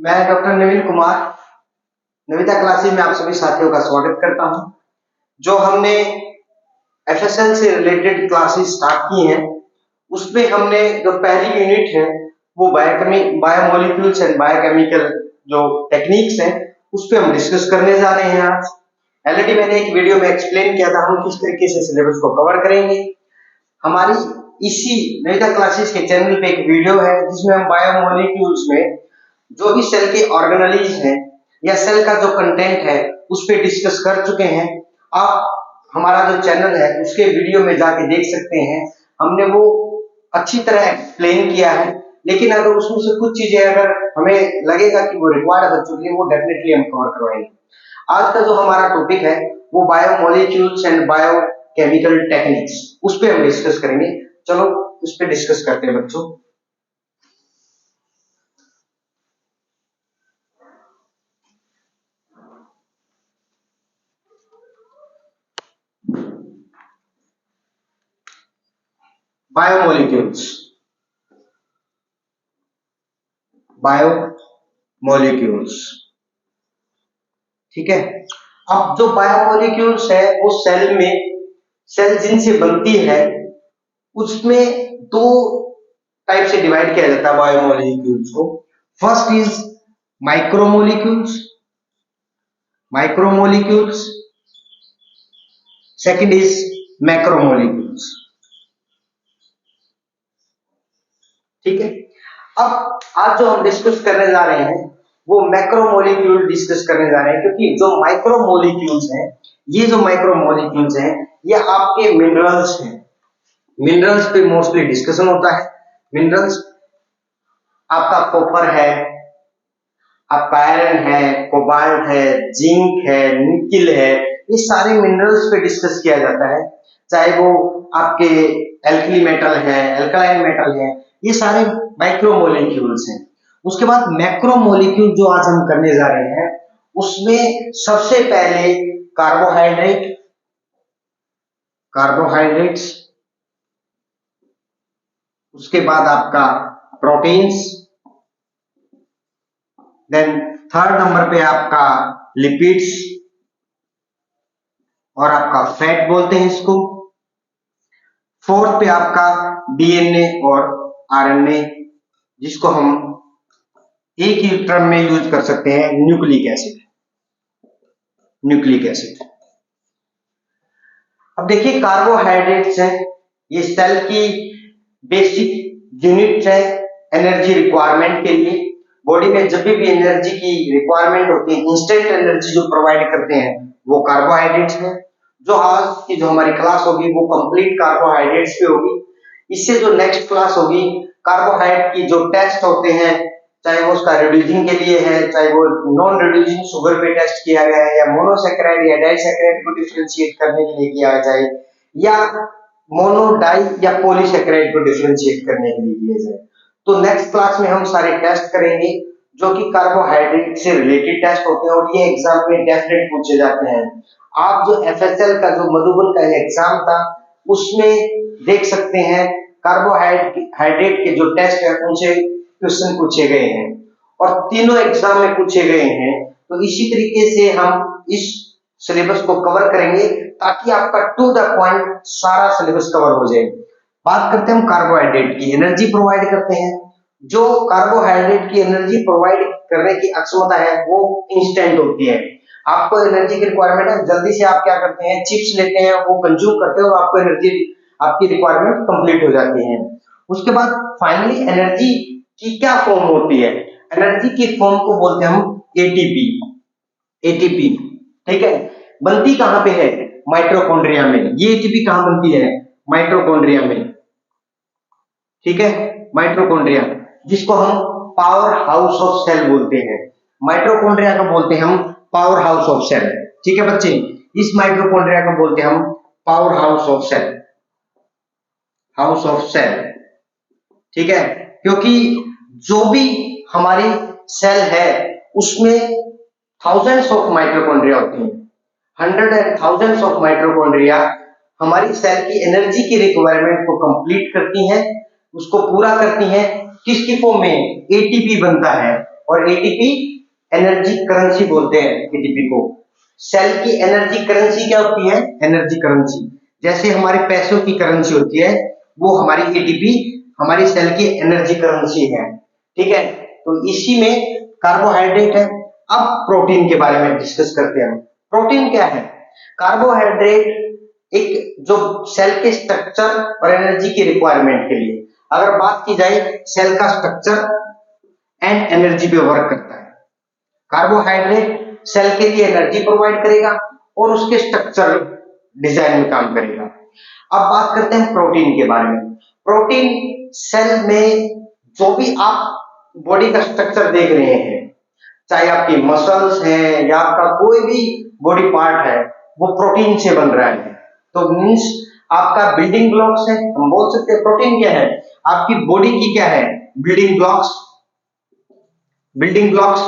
मैं डॉक्टर नवीन कुमार नविता क्लासेस में आप सभी साथियों का स्वागत करता हूं। जो हमने एफएसएल से रिलेटेड क्लासेस स्टार्ट की हैं, उसमें हमने जो पहली यूनिट है वो बायोमोलिक्यूल्स एंड बायोकेमिकल जो टेक्निक्स हैं उस पर हम डिस्कस करने जा रहे हैं आज। ऑलरेडी मैंने एक वीडियो में एक्सप्लेन किया था हम किस तरीके से सिलेबस को कवर करेंगे। हमारी इसी नविता क्लासेस के चैनल पे एक वीडियो है जिसमें हम बायोमोलिक्यूल्स में जो भी सेल के ऑर्गेनेलिज हैं या सेल का जो कंटेंट है उस पे डिस्कस कर चुके हैं। आप हमारा जो चैनल है उसके वीडियो में जाके देख सकते हैं, हमने वो अच्छी तरह एक्सप्लेन किया है। लेकिन अगर उसमें से कुछ चीजें अगर हमें लगेगा कि वो रिक्वायर्ड हो चुकी है, वो डेफिनेटली हम कवर करवाएंगे। आज का जो हमारा टॉपिक है वो बायोमोलिक्यूल्स एंड बायोकेमिकल टेक्निक्स, उस पे हम डिस्कस करेंगे। चलो उस पे डिस्कस करते हैं बच्चों। बायोमोलिक्यूल्स, बायोमोलिक्यूल्स, ठीक है। अब जो बायोमोलिक्यूल्स है वो सेल जिनसे बनती है उसमें दो टाइप से डिवाइड किया जाता है बायोमोलिक्यूल्स को। First is micromolecules, micromolecules, second is macromolecules, ठीक है। अब आज जो हम डिस्कस करने जा रहे हैं वो मैक्रोमोलिक्यूल डिस्कस करने जा रहे हैं, क्योंकि जो माइक्रोमोलिक्यूल्स हैं, ये जो माइक्रोमोलिक्यूल्स हैं ये आपके मिनरल्स हैं। मिनरल्स पे मोस्टली डिस्कशन होता है। मिनरल्स आपका कॉपर है, आपका आयरन है, कोबाल्ट है, जिंक है, निकिल है, ये सारे मिनरल्स पे डिस्कस किया जाता है। चाहे वो आपके एल्कली मेटल है, एल्कलाइन मेटल है, ये सारे माइक्रोमोलिक्यूल्स हैं। उसके बाद मैक्रोमोलिक्यूल जो आज हम करने जा रहे हैं उसमें सबसे पहले कार्बोहाइड्रेट्स, उसके बाद आपका प्रोटीन्स, देन थर्ड नंबर पे आपका लिपिड्स और आपका फैट बोलते हैं इसको। फोर्थ पे आपका डीएनए और आरएनए, जिसको हम एक ही टर्म में यूज कर सकते हैं, न्यूक्लिक एसिड। Nucleic acid. अब देखिए कार्बोहाइड्रेट्स है, ये सेल की बेसिक यूनिट है एनर्जी रिक्वायरमेंट के लिए। बॉडी में जब भी एनर्जी की रिक्वायरमेंट होती है, इंस्टेंट एनर्जी जो प्रोवाइड करते हैं वो कार्बोहाइड्रेट्स हैं। जो आज की जो हमारी क्लास होगी वो कंप्लीट कार्बोहाइड्रेट्स पे होगी। इससे जो नेक्स्ट क्लास होगी कार्बोहाइड्रेट की जो टेस्ट होते हैं, चाहे वो उसका रिड्यूसिंग के लिए है, चाहे वो नॉन रिड्यूसिंग शुगर पे टेस्ट किया गया है, या मोनोसैकेराइड या डाइसैकेराइड को डिफरेंशिएट करने के लिए किया जाए, या मोनो डाई या पॉलीसैकेराइड को डिफरेंशिएट करने के लिए किया जाए। तो नेक्स्ट क्लास में हम सारे टेस्ट करेंगे जो कि कार्बोहाइड्रेट से रिलेटेड टेस्ट होते हैं, और ये एग्जाम में डेफिनेट पूछे जाते हैं। आप जो एफएसएल का जो मधुबन का एग्जाम था उसमें देख सकते हैं कार्बोहाइड्रेट के जो टेस्ट है उनसे क्वेश्चन पूछे गए हैं, और तीनों एग्जाम में पूछे गए हैं। तो इसी तरीके से हम इस सिलेबस को कवर करेंगे ताकि आपका टू द पॉइंट सारा सिलेबस कवर हो जाए। बात करते हैं हम कार्बोहाइड्रेट की। एनर्जी प्रोवाइड करते हैं। जो कार्बोहाइड्रेट की एनर्जी प्रोवाइड करने की अक्षमता है वो इंस्टेंट होती है। आपको एनर्जी की रिक्वायरमेंट है, जल्दी से आप क्या करते हैं, चिप्स लेते हैं, वो कंज्यूम करते हैं और आपको एनर्जी, आपकी रिक्वायरमेंट कंप्लीट हो जाती है। उसके बाद फाइनली एनर्जी की क्या फॉर्म होती है? एनर्जी की फॉर्म को बोलते हैं हम एटीपी। एटीपी, ठीक है। बनती कहां पे है? माइटोकॉन्ड्रिया में। ये एटीपी कहां बनती है? माइटोकॉन्ड्रिया में, ठीक है। माइटोकॉन्ड्रिया, जिसको हम पावर हाउस ऑफ सेल बोलते हैं। माइटोकॉन्ड्रिया को बोलते हैं हम पावर हाउस ऑफ सेल, ठीक है बच्चे। इस माइटोकॉन्ड्रिया को बोलते हैं हम powerhouse of cell, house of cell, ठीक है। क्योंकि जो भी हमारी सेल है उसमें थाउजेंड्स ऑफ माइटोकॉन्ड्रिया होती हैं। 100 एंड थाउजेंड्स ऑफ माइटोकॉन्ड्रिया हमारी सेल की एनर्जी की रिक्वायरमेंट को कंप्लीट करती हैं, उसको पूरा करती हैं। किसकी फॉर्म में? एटीपी बनता है। और एटीपी एनर्जी करेंसी बोलते हैं एटीपी को। सेल की एनर्जी करेंसी क्या होती है? Energy currency. जैसे हमारे पैसों की करेंसी होती है, वो हमारी एटीपी हमारी सेल की एनर्जी करेंसी है। ठीक है, तो इसी में कार्बोहाइड्रेट है। अब प्रोटीन के बारे में डिस्कस करते हैं। प्रोटीन क्या है? कार्बोहाइड्रेट एक जो सेल के स्ट्रक्चर और एनर्जी की रिक्वायरमेंट के लिए, अगर बात की जाए सेल का स्ट्रक्चर एंड एनर्जी पे वर्क करता है। कार्बोहाइड्रेट सेल के लिए एनर्जी प्रोवाइड करेगा और उसके स्ट्रक्चर डिजाइन में काम करेगा। अब बात करते हैं प्रोटीन के बारे में। प्रोटीन सेल में जो भी आप बॉडी का स्ट्रक्चर देख रहे हैं, चाहे आपकी मसल्स हैं या आपका कोई भी बॉडी पार्ट है, वो प्रोटीन से बन रहा है। तो मीन्स आपका बिल्डिंग ब्लॉक्स है, हम बोल सकते हैं प्रोटीन क्या है? आपकी बॉडी की क्या है? Building blocks. बिल्डिंग ब्लॉक्स,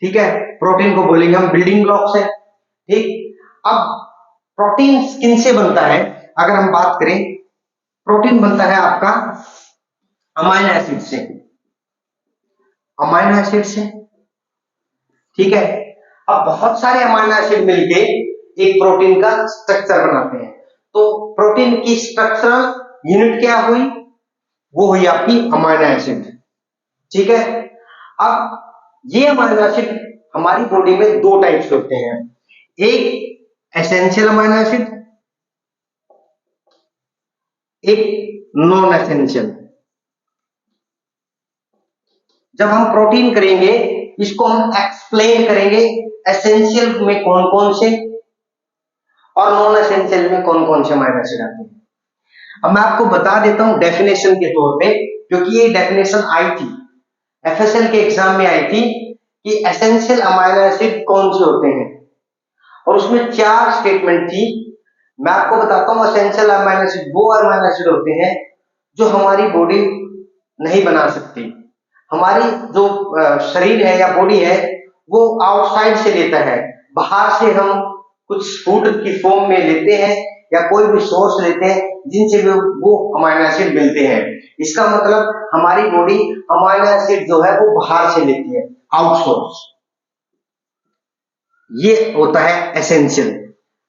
ठीक है, प्रोटीन को बोलेंगे हम बिल्डिंग ब्लॉक्स है। ठीक, अब प्रोटीन किन से बनता है? अगर हम बात करें, प्रोटीन बनता है आपका अमाइनो एसिड से। अमाइनो एसिड से, ठीक है। अब बहुत सारे अमाइनो एसिड मिलके एक प्रोटीन का स्ट्रक्चर बनाते हैं। तो प्रोटीन की स्ट्रक्चरल यूनिट क्या हुई? वो हुई आपकी अमाइनो एसिड। ठीक है, अब ये अमाइनो एसिड हमारी बॉडी में दो टाइप्स होते हैं, एक एसेंशियल अमाइनो एसिड, एक नॉन एसेंशियल। जब हम प्रोटीन करेंगे, इसको हम एक्सप्लेन करेंगे एसेंशियल में कौन कौन से और नॉन एसेंशियल में कौन कौन से अमाइनो एसिड आते हैं। अब मैं आपको बता देता हूं डेफिनेशन के तौर पे, क्योंकि ये डेफिनेशन आई थी एफएसएल के एग्जाम में आई थी कि एसेंशियल अमाइनो एसिड कौन से होते हैं, और उसमें 4 स्टेटमेंट थी। मैं आपको बताता हूं एसेंशियल अमाइनो एसिड वो अमाइनो एसिड होते हैं जो हमारी बॉडी नहीं बना सकती। हमारी जो शरीर है या बॉडी है वो आउटसाइड से लेता है, बाहर से हम कुछ फूड की फॉर्म में लेते हैं या कोई भी सोर्स लेते हैं जिनसे वो अमाइनो एसिड मिलते हैं। इसका मतलब हमारी बॉडी अमाइनो एसिड जो है वो बाहर से लेती है, आउटसोर्स। ये होता है एसेंशियल।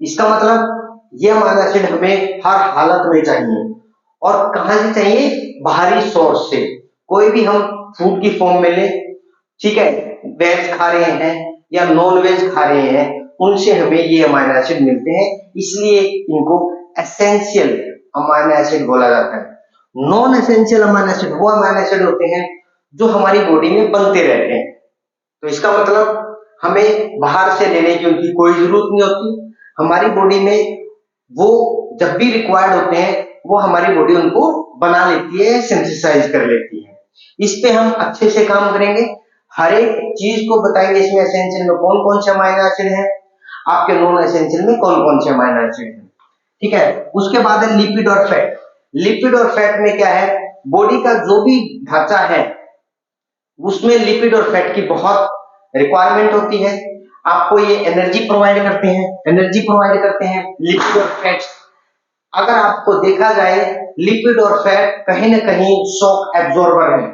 इसका मतलब ये अमाइनो एसिड हमें हर हालत में चाहिए, और कहां से चाहिए? बाहरी सोर्स से। कोई भी हम फूड की फॉर्म में ले, ठीक है, वेज खा रहे हैं या नॉन वेज खा रहे हैं, उनसे हमें ये अमाइनो एसिड मिलते हैं, इसलिए इनको एसेंशियल अमाइनो एसिड बोला जाता है। नॉन एसेंशियल अमाइनो एसिड वो अमाइनो एसिड होते हैं जो हमारी बॉडी में बनते रहते हैं। तो इसका मतलब हमें बाहर से लेने की उनकी कोई जरूरत नहीं होती। हमारी बॉडी में वो जब भी रिक्वायर्ड होते हैं वो हमारी बॉडी उनको बना लेती है, सिंथेसाइज कर लेती है। इस पे हम अच्छे से काम करेंगे, हर एक चीज को बताएंगे इसमें एसेंशियल में कौन कौन से अमाइनो एसिड है, आपके नॉन एसेंशियल में कौन कौन से अमाइनो एसिड है। ठीक है, उसके बाद है लिपिड और फैट। लिपिड और फैट में क्या है? बॉडी का जो भी ढांचा है उसमें लिपिड और फैट की बहुत रिक्वायरमेंट होती है। आपको ये एनर्जी प्रोवाइड करते हैं, एनर्जी प्रोवाइड करते हैं लिपिड और फैट। अगर आपको देखा जाए लिपिड और फैट कहीं ना कहीं शॉक एब्जॉर्बर है।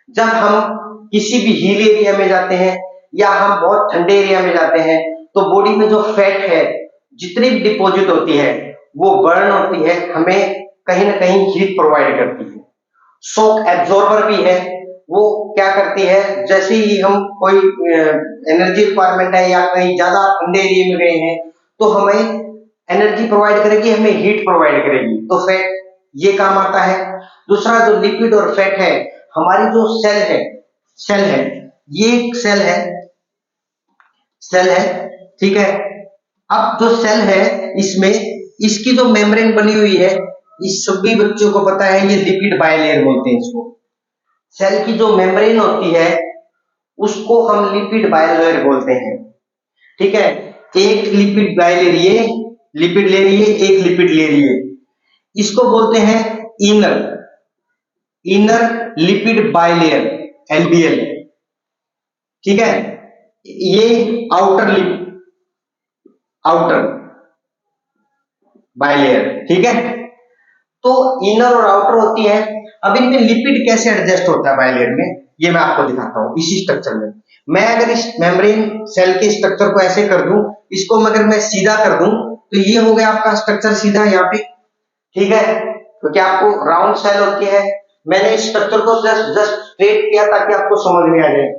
जब हम किसी भी हिल एरिया में जाते हैं या हम बहुत ठंडे एरिया में जाते हैं तो बॉडी में जो फैट है जितनी भी डिपॉजिट होती है वो बर्न होती है, हमें कहीं ना कहीं हीट प्रोवाइड करती है। शॉक एब्जॉर्बर भी है, वो क्या करती है, जैसे ही हम कोई एनर्जी रिक्वायरमेंट है या कहीं ज्यादा ठंडे एरिया में गए हैं तो हमें एनर्जी प्रोवाइड करेगी, हमें हीट प्रोवाइड करेगी, तो फैट ये काम आता है। दूसरा जो लिपिड और फैट है, हमारी जो सेल है ये एक सेल है, ठीक है। अब जो सेल है इसमें इसकी जो मेम्ब्रेन बनी हुई है, इस सभी बच्चों को पता है, ये लिपिड बाइलेयर बोलते हैं इसको। सेल की जो मेम्ब्रेन होती है उसको हम लिपिड बाइलेयर बोलते हैं, ठीक है। एक लिपिड बाइलेयर ये लिपिड ले रही है, एक लिपिड ले रही है, इसको बोलते हैं इनर लिपिड बाइलेयर, एलबीएल, ठीक है। ये आउटर बाइलेयर, ठीक है। तो इनर और आउटर होती है। अब इनमें लिपिड कैसे एडजस्ट होता है बाइलेयर में, ये मैं आपको दिखाता हूँ इसी स्ट्रक्चर में। मैं अगर इस मेम्ब्रेन सेल के स्ट्रक्चर को ऐसे कर दूं, इसको अगर मैं सीधा कर दूं तो ये हो गया आपका स्ट्रक्चर सीधा यहाँ पे, ठीक है। तो क्या आपको राउंड सेल होती है, मैंने इस स्ट्रक्चर को जस्ट स्ट्रेट किया ताकि आपको समझ में आ जाए।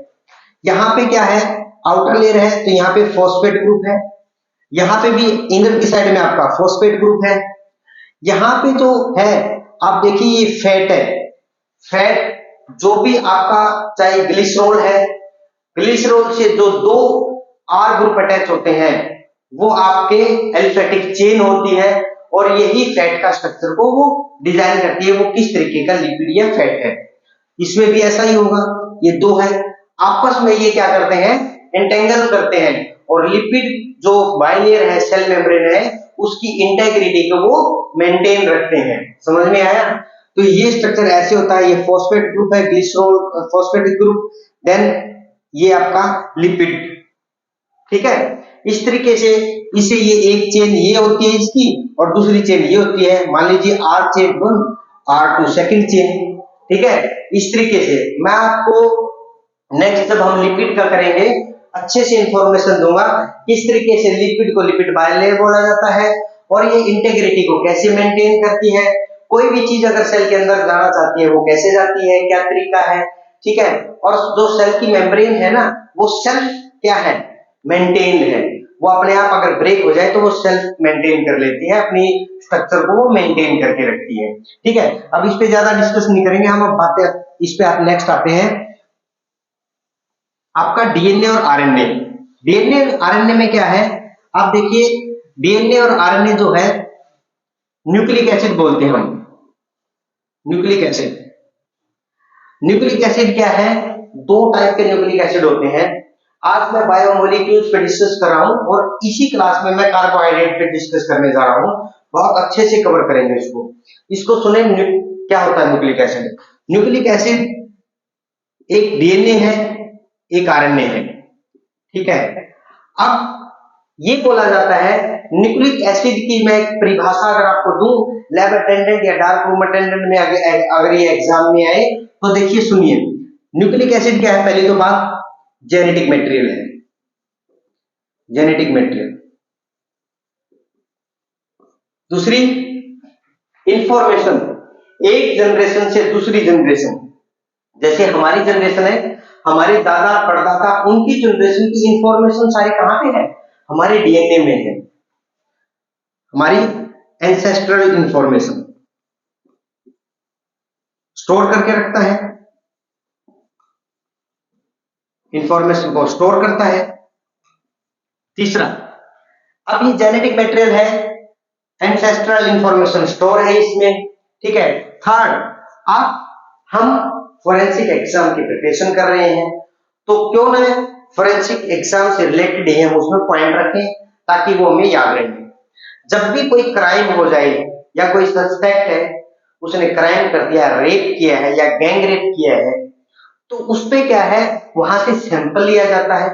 यहाँ पे क्या है, आउटर लेयर है तो यहाँ पे फॉस्फेट ग्रुप है, यहाँ पे भी इनर की साइड में आपका फॉस्फेट ग्रुप है। यहाँ पे जो है आप देखिए ये फैट है, फैट जो भी आपका चाहे ग्लिसरॉल है, ग्लिसरॉल से जो दो आर ग्रुप अटैच होते हैं वो आपके एलिफेटिक चेन होती है, और यही फैट का स्ट्रक्चर को वो डिजाइन करती है, वो किस तरीके का लिपिड या फैट है। इसमें भी ऐसा ही होगा, ये दो है आपस में ये क्या करते हैं, एंटेंगल करते हैं, और लिपिड जो बाइलेयर है, सेल मेम्ब्रेन है, उसकी इंटेग्रिटी को वो मेंटेन रखते हैं। समझ में आया? तो ये स्ट्रक्चर ऐसे होता है, ये फॉस्फेट ग्रुप है, ग्लिसरॉल फॉस्फेटिक ग्रुप, देन ये आपका लिपिड, ठीक है। इस तरीके से इसे ये एक चेन ये होती है इसकी, और दूसरी चेन ये होती है, मान लीजिए R chain 1 R2 second chain, ठीक है। इस तरीके से मैं आपको नेक्स्ट जब हम लिपिड का करेंगे अच्छे से इंफॉर्मेशन दूंगा, किस तरीके से लिपिड को लिपिड बाइलेयर बोला जाता है, और ये इंटेग्रिटी को कैसे मेंटेन करती है, कोई भी चीज अगर सेल के अंदर जाना चाहती है वो कैसे जाती है, क्या तरीका है, ठीक है। और जो सेल की मेम्ब्रेन है ना, वो सेल्फ क्या है, मेंटेन है, वो अपने आप अगर ब्रेक हो जाए तो वो सेल्फ मेंटेन कर लेती है, अपनी स्ट्रक्चर को वो मेंटेन करके रखती है, ठीक है। अब इस पे ज्यादा डिस्कस नहीं करेंगे हम, अब बातें इस पे आप नेक्स्ट आते हैं आपका डीएनए और आरएनए। डीएनए और आरएनए में क्या है, आप देखिए डीएनए और आरएनए जो है न्यूक्लिक एसिड बोलते हैं हम, न्यूक्लिक एसिड। न्यूक्लिक एसिड क्या है, दो टाइप के न्यूक्लिक एसिड होते हैं। आज मैं बायोमोलिक्यूल्स पे डिस्कस कर रहा हूं, और इसी क्लास में मैं कार्बोहाइड्रेट पे डिस्कस करने जा रहा हूं, बहुत अच्छे से कवर करेंगे इसको। इसको सुने, क्या होता है न्यूक्लिक एसिड। न्यूक्लिक एसिड एक डीएनए है, एक आरएनए है, ठीक है। अब ये बोला जाता है न्यूक्लिक एसिड की मैं एक परिभाषा अगर आपको दूं, लैब अटेंडेंट या डार्क रूम अटेंडेंट में अगर ये एग्जाम में आए तो देखिए सुनिए, न्यूक्लिक एसिड क्या है, पहली तो बात जेनेटिक मटेरियल है, जेनेटिक मटेरियल। दूसरी इंफॉर्मेशन, एक जनरेशन से दूसरी जनरेशन, जैसे हमारी जनरेशन है, हमारे दादा परदादा उनकी जनरेशन की इंफॉर्मेशन सारी कहां पे है, हमारे डीएनए में है, हमारी एंसेस्ट्रल इंफॉर्मेशन स्टोर करके रखता है, इंफॉर्मेशन को स्टोर करता है। तीसरा, अब ये जेनेटिक मटेरियल है, एंसेस्ट्रल इंफॉर्मेशन स्टोर है इसमें, ठीक है। थर्ड, अब हम फोरेंसिक एग्जाम की प्रिपरेशन कर रहे हैं, तो क्यों ना फोरेंसिक एग्जाम से रिलेटेड ही हम उसमें पॉइंट रखें ताकि वो हमें याद रहे। जब भी कोई क्राइम हो जाए या कोई सस्पेक्ट है उसने क्राइम कर दिया, रेप किया है या गैंग रेप किया है, तो उस पे क्या है, वहां से सैंपल लिया जाता है,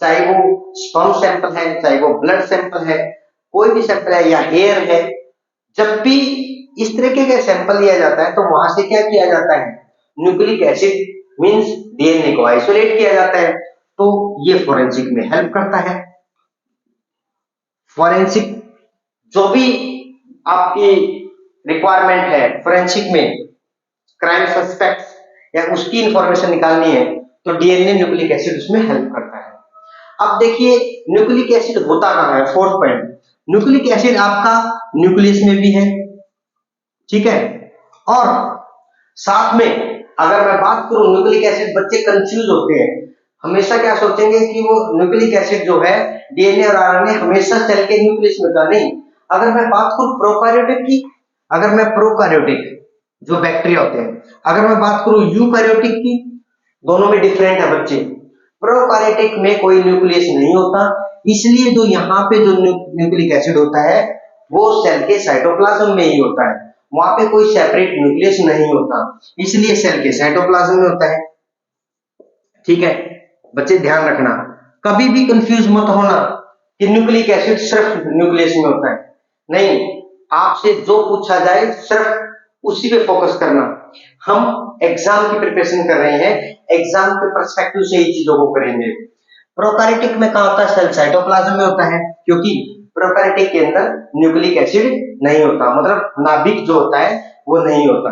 चाहे वो स्पर्म सैंपल है, चाहे वो ब्लड सैंपल है, कोई भी सैंपल है, या हेयर है। जब भी इस तरीके का सैंपल लिया जाता है तो वहां से क्या किया जाता है, न्यूक्लिक एसिड मींस डीएनए को आइसोलेट किया जाता है, तो ये फोरेंसिक में हेल्प करता है। फोरेंसिक जो भी आपकी रिक्वायरमेंट है फोरेंसिक में, क्राइम सस्पेक्ट या उसकी इंफॉर्मेशन निकालनी है, तो डीएनए न्यूक्लिक एसिड उसमें हेल्प करता है। अब देखिए न्यूक्लिक एसिड होता कहां है, फोर्थ पॉइंट, न्यूक्लिक एसिड आपका न्यूक्लियस में भी है, ठीक है। और साथ में अगर मैं बात करूं न्यूक्लिक एसिड, बच्चे कंफ्यूज होते हैं, हमेशा क्या सोचेंगे कि वो न्यूक्लिक एसिड जो है डीएनए और आरएनए हमेशा सेल के न्यूक्लियस में होता, नहीं। अगर मैं बात करूं प्रोकैरियोटिक की, अगर मैं प्रोकैरियोटिक जो बैक्टीरिया होते हैं, अगर मैं बात करूं यूकैरियोटिक की, दोनों में डिफरेंट है बच्चे। प्रोकैरियोटिक में कोई न्यूक्लियस नहीं होता, इसलिए जो यहाँ पे जो न्यूक्लिक एसिड होता है वो सेल के साइटोप्लाज्म में ही होता है, वहां पे कोई सेपरेट न्यूक्लियस नहीं होता, इसलिए सेल के साइटोप्लाज्म में होता है, ठीक है। बच्चे ध्यान रखना, कभी भी कंफ्यूज मत होना कि न्यूक्लिक एसिड सिर्फ न्यूक्लियस में होता है, नहीं। आपसे जो पूछा जाए सिर्फ उसी पे फोकस करना। हम एग्जाम की प्रिपरेशन कर रहे हैं, एग्जाम के पर्सपेक्टिव से ही चीजों को करेंगे। प्रोकैरियोटिक में कहाँ होता है? सेल साइटोप्लाज्म में होता है, क्योंकि प्रोकैरियोटिक के अंदर न्यूक्लिक एसिड नहीं होता, मतलब नाभिक जो होता है वो नहीं होता।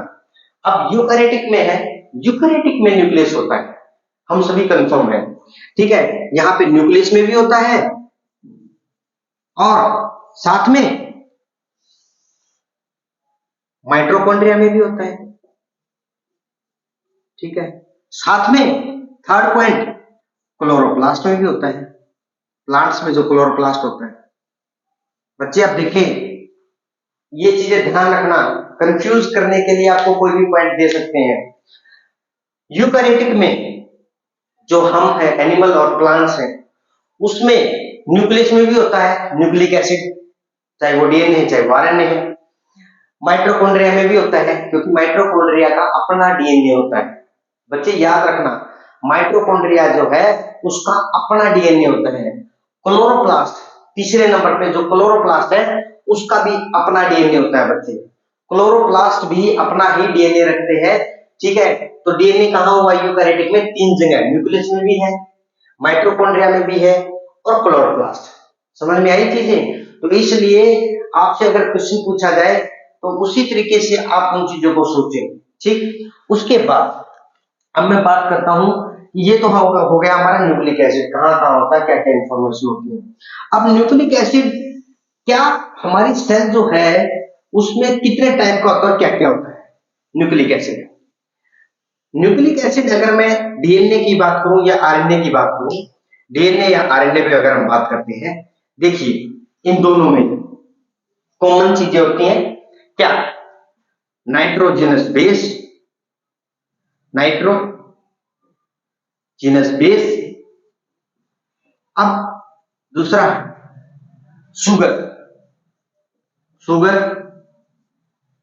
अब यूकैरियोटिक में है, यूकैरियोटिक में न्यूक्लियस होता है, हम सभी कंफर्म है, ठीक है। यहाँ पे न्यूक्लियस में भी होता है और साथ में माइटोकॉन्ड्रिया में भी होता है, ठीक है। साथ में थर्ड पॉइंट क्लोरोप्लास्ट में भी होता है, प्लांट्स में जो क्लोरोप्लास्ट होता है। बच्चे आप देखें, ये चीजें ध्यान रखना, कंफ्यूज करने के लिए आपको कोई भी पॉइंट दे सकते हैं। यूकैरियोटिक में जो हम है, एनिमल और प्लांट्स हैं, उसमें न्यूक्लियस में भी होता है न्यूक्लिक एसिड, चाहे वो डीएनए है चाहे वो आरएनए है। माइटोकॉन्ड्रिया में भी होता है, क्योंकि माइटोकॉन्ड्रिया का अपना डीएनए होता है। बच्चे याद रखना, माइटोकॉन्ड्रिया जो है उसका अपना डीएनए होता है। क्लोरोप्लास्ट तीसरे नंबर पे जो क्लोरोप्लास्ट है उसका भी अपना डीएनए होता है। बच्चे क्लोरोप्लास्ट भी अपना ही डीएनए रखते हैं, ठीक है। तो डीएनए कहाँ हुआ यूकैरियोटिक में? 3 जगह, न्यूक्लियस में भी है, माइटोकॉन्ड्रिया में भी है और क्लोरोप्लास्ट। समझ में आई चीजें? तो इसलिए आपसे अगर क्वेश्चन पूछा जाए तो उसी तरीके से आप उन चीजों को सोचें, ठीक। उसके बाद अब मैं बात करता हूं, ये तो हो गया हमारा न्यूक्लिक एसिड कहाँ कहाँ होता है, क्या क्या इंफॉर्मेशन होती है। अब न्यूक्लिक एसिड क्या हमारी सेल जो है उसमें कितने टाइप का होता है, क्या क्या होता है न्यूक्लिक एसिड? न्यूक्लिक एसिड अगर मैं डीएनए की बात करूं या आरएनए की बात करूं, डीएनए या आरएनए पे अगर हम बात करते हैं, देखिए इन दोनों में कॉमन चीजें होती हैं क्या? Nitrogenous base, nitrogenous base. अब दूसरा शुगर, शुगर,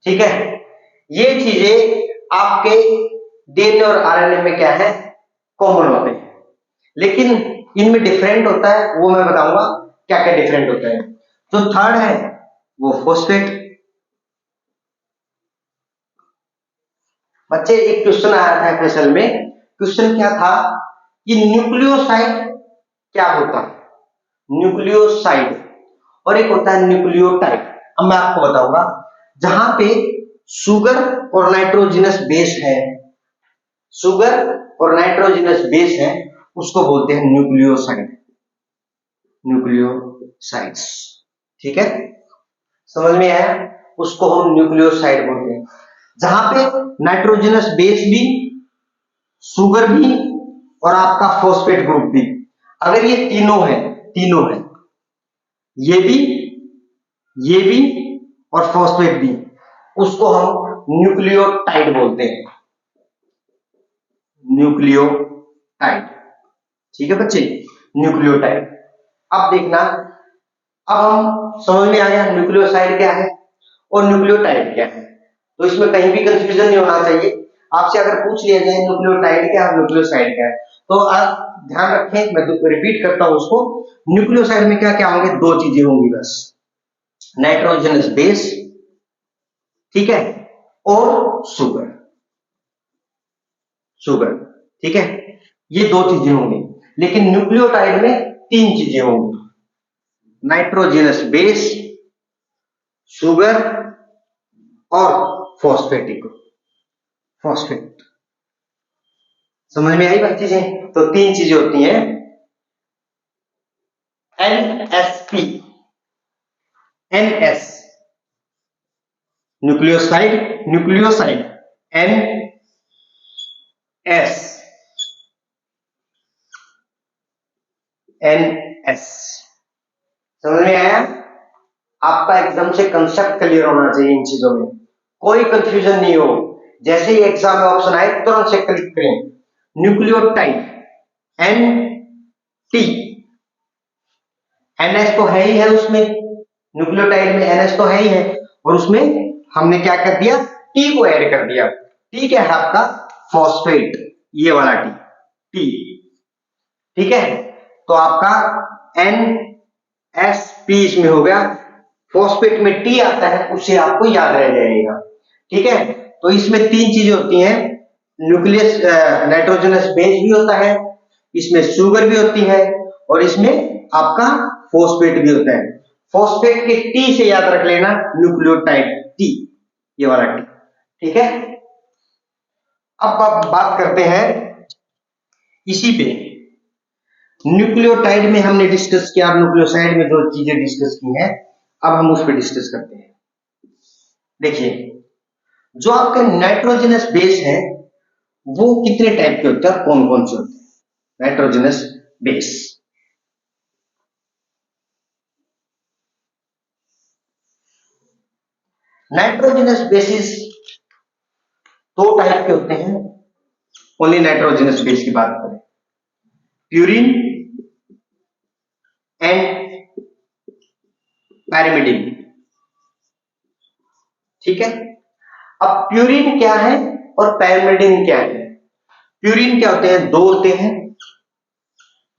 ठीक है। ये चीजें आपके डीएनए और आरएनए में क्या है? कॉमन होते हैं, लेकिन इनमें डिफरेंट होता है, वो मैं बताऊंगा क्या क्या डिफरेंट होता है। जो थर्ड है वो फॉस्फेट। बच्चे एक क्वेश्चन आया था एफएसएल में, क्वेश्चन क्या था कि न्यूक्लियोसाइड क्या होता है? न्यूक्लियोसाइड और एक होता है न्यूक्लियोटाइड। अब मैं आपको बताऊंगा, जहां पे शुगर और नाइट्रोजनस बेस है, शुगर और नाइट्रोजनस बेस है, उसको बोलते हैं न्यूक्लियोसाइड, न्यूक्लियोसाइड्स, ठीक है। समझ में आया? उसको हम न्यूक्लियोसाइड बोलते हैं। जहां पे नाइट्रोजनस बेस भी, शुगर भी और आपका फॉस्फेट ग्रुप भी, अगर ये तीनों है, तीनों है, ये भी और फॉस्फेट भी, उसको हम न्यूक्लियोटाइड बोलते हैं, न्यूक्लियोटाइड, ठीक है बच्चे, न्यूक्लियोटाइड। अब देखना, अब हम समझ में आ गया न्यूक्लियोसाइड क्या है और न्यूक्लियोटाइड क्या है, तो इसमें कहीं भी कंफ्यूजन नहीं होना चाहिए। आपसे अगर पूछ लिया जाए न्यूक्लियोटाइड क्या है, न्यूक्लियोसाइड क्या है, तो आप ध्यान रखें, मैं रिपीट करता हूं उसको। न्यूक्लियोसाइड में क्या क्या होंगे? 2 चीजें होंगी बस, नाइट्रोजनस बेस, ठीक है, और शुगर, शुगर, ठीक है, ये 2 चीजें होंगी। लेकिन न्यूक्लियोटाइड में 3 चीजें होंगी, नाइट्रोजनस बेस, शुगर और फॉस्फेटिक, फॉस्फेट। समझ में आई बात चीजें? तो 3 चीजें होती हैं, NSP, NS nucleoside, nucleoside, N S, N S. समझ में आया? आपका एकदम से कंसेप्ट क्लियर होना चाहिए इन चीजों में, कोई कंफ्यूजन नहीं हो। जैसे ही एग्जाम में ऑप्शन आए तुरंत से क्लिक करें। न्यूक्लियोटाइड, एन टी, एनएस तो है ही है उसमें, न्यूक्लियोटाइड में एनएस तो है ही है, और उसमें हमने क्या कर दिया? टी को ऐड कर दिया। टी क्या है आपका? फॉस्फेट, ये वाला टी, टी, ठीक है। तो आपका एन एस पी इसमें हो गया, फॉस्फेट में टी आता है, उससे आपको याद रह जाएगा, ठीक है। तो इसमें तीन चीजें होती हैं, न्यूक्लियस नाइट्रोजनस बेस भी होता है, इसमें शुगर भी होती है, और इसमें आपका फॉस्फेट भी होता है। फॉस्फेट के टी से याद रख लेना, न्यूक्लियोटाइड टी, ये वाला टी, ठीक है। अब आप बात करते हैं इसी पे, न्यूक्लियोटाइड में हमने डिस्कस किया, न्यूक्लियोसाइड में दो चीजें डिस्कस की हैं, अब हम उस पर डिस्कस करते हैं। देखिए, जो आपके नाइट्रोजनस बेस है वो कितने टाइप के होते हैं, कौन कौन से होते हैं नाइट्रोजनस बेस? नाइट्रोजनस बेसिस दो टाइप के होते हैं, ओनली नाइट्रोजनस बेस की बात करें, प्यूरिन एंड पैरिमिडिन, ठीक है। अब प्यूरिन क्या है और पैरिमिडिन क्या है? प्यूरिन क्या होते हैं? दो होते हैं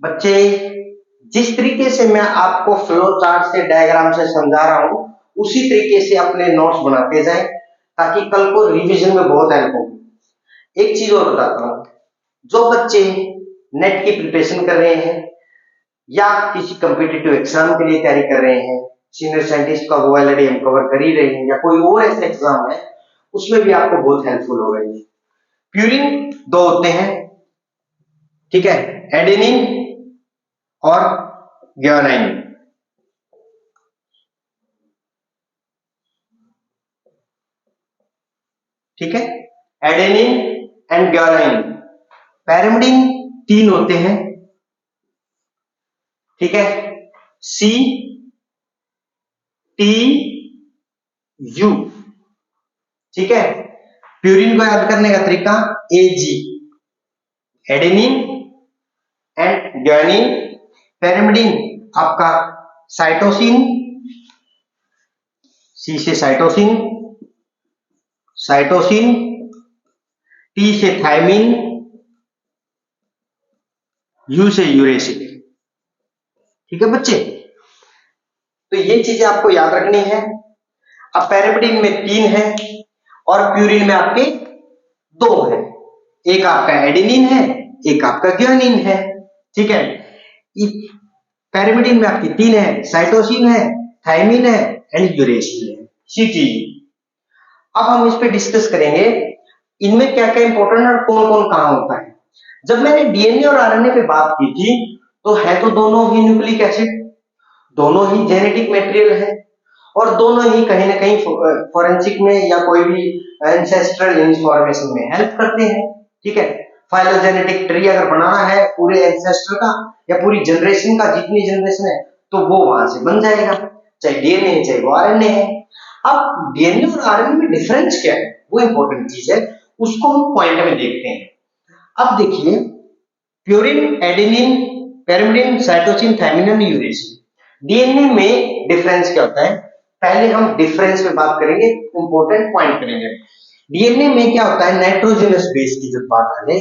बच्चे। जिस तरीके से मैं आपको फ्लो चार्ट से, डायग्राम से समझा रहा हूं, उसी तरीके से अपने नोट्स बनाते जाएं, ताकि कल को रिवीजन में बहुत हेल्प होगी। एक चीज और बताता हूं, जो बच्चे नेट की प्रिपरेशन कर रहे हैं या किसी कॉम्पिटिटिव एग्जाम के लिए तैयारी कर रहे हैं, सीनियर साइंटिस्ट का वो ऑलरेडी हम कवर कर ही रहे हैं, या कोई और ऐसा एग्जाम है उसमें भी आपको बहुत हेल्पफुल होगा ये। प्यूरिन दो होते हैं, ठीक है, एडेनिन और ग्वानिन, ठीक है, एडेनिन एंड ग्वानिन। पैरिमिडिन तीन होते हैं, ठीक है, सी टी यू, ठीक है। प्यूरिन को याद करने का तरीका, ए जी, एडेनिन एंड ग्वानिन। पैरिमिडिन आपका साइटोसिन, सी से साइटोसिन, साइटोसिन, टी से थायमिन, यू से यूरेसिल, ठीक है बच्चे। तो ये चीजें आपको याद रखनी है। अब पैरिमिडिन में तीन है और प्यूरिन में आपके दो है, एक आपका एडेनिन है, एक आपका ग्वानिन है, ठीक है। पैरिमिडिन में आपकी तीन है, साइटोसिन है, थायमिन है एंड यूरेसिल है, सीटी। अब हम इस पे डिस्कस करेंगे इनमें क्या क्या इंपॉर्टेंट और कौन कौन कहां होता है। जब मैंने डीएनए और आरएनए पे बात की थी, तो है तो दोनों ही न्यूक्लिक एसिड, दोनों ही जेनेटिक मटेरियल है, और दोनों ही कहीं ना कहीं फॉरेंसिक में या कोई भी एंसेस्ट्रल इंफॉर्मेशन में हेल्प करते हैं, ठीक है। फाइलोजेनेटिक ट्री अगर बनाना है पूरे एंसेस्टर का या पूरी जनरेशन का, जितनी जनरेशन है, तो वो वहां से बन जाएगा, चाहे डीएनए है चाहे वो आरएनए है। अब डीएनए और आरएनए में डिफरेंस क्या है, वो इंपॉर्टेंट चीज है, उसको हम पॉइंट में देखते हैं। अब देखिए, purine, adenine, pyrimidine, cytosine, thymine and uracil, DNA में डिफरेंस क्या होता है? पहले हम डिफरेंस में बात करेंगे, इंपॉर्टेंट पॉइंट करेंगे। डीएनए में क्या होता है? नाइट्रोजनस बेस की जब बात आए,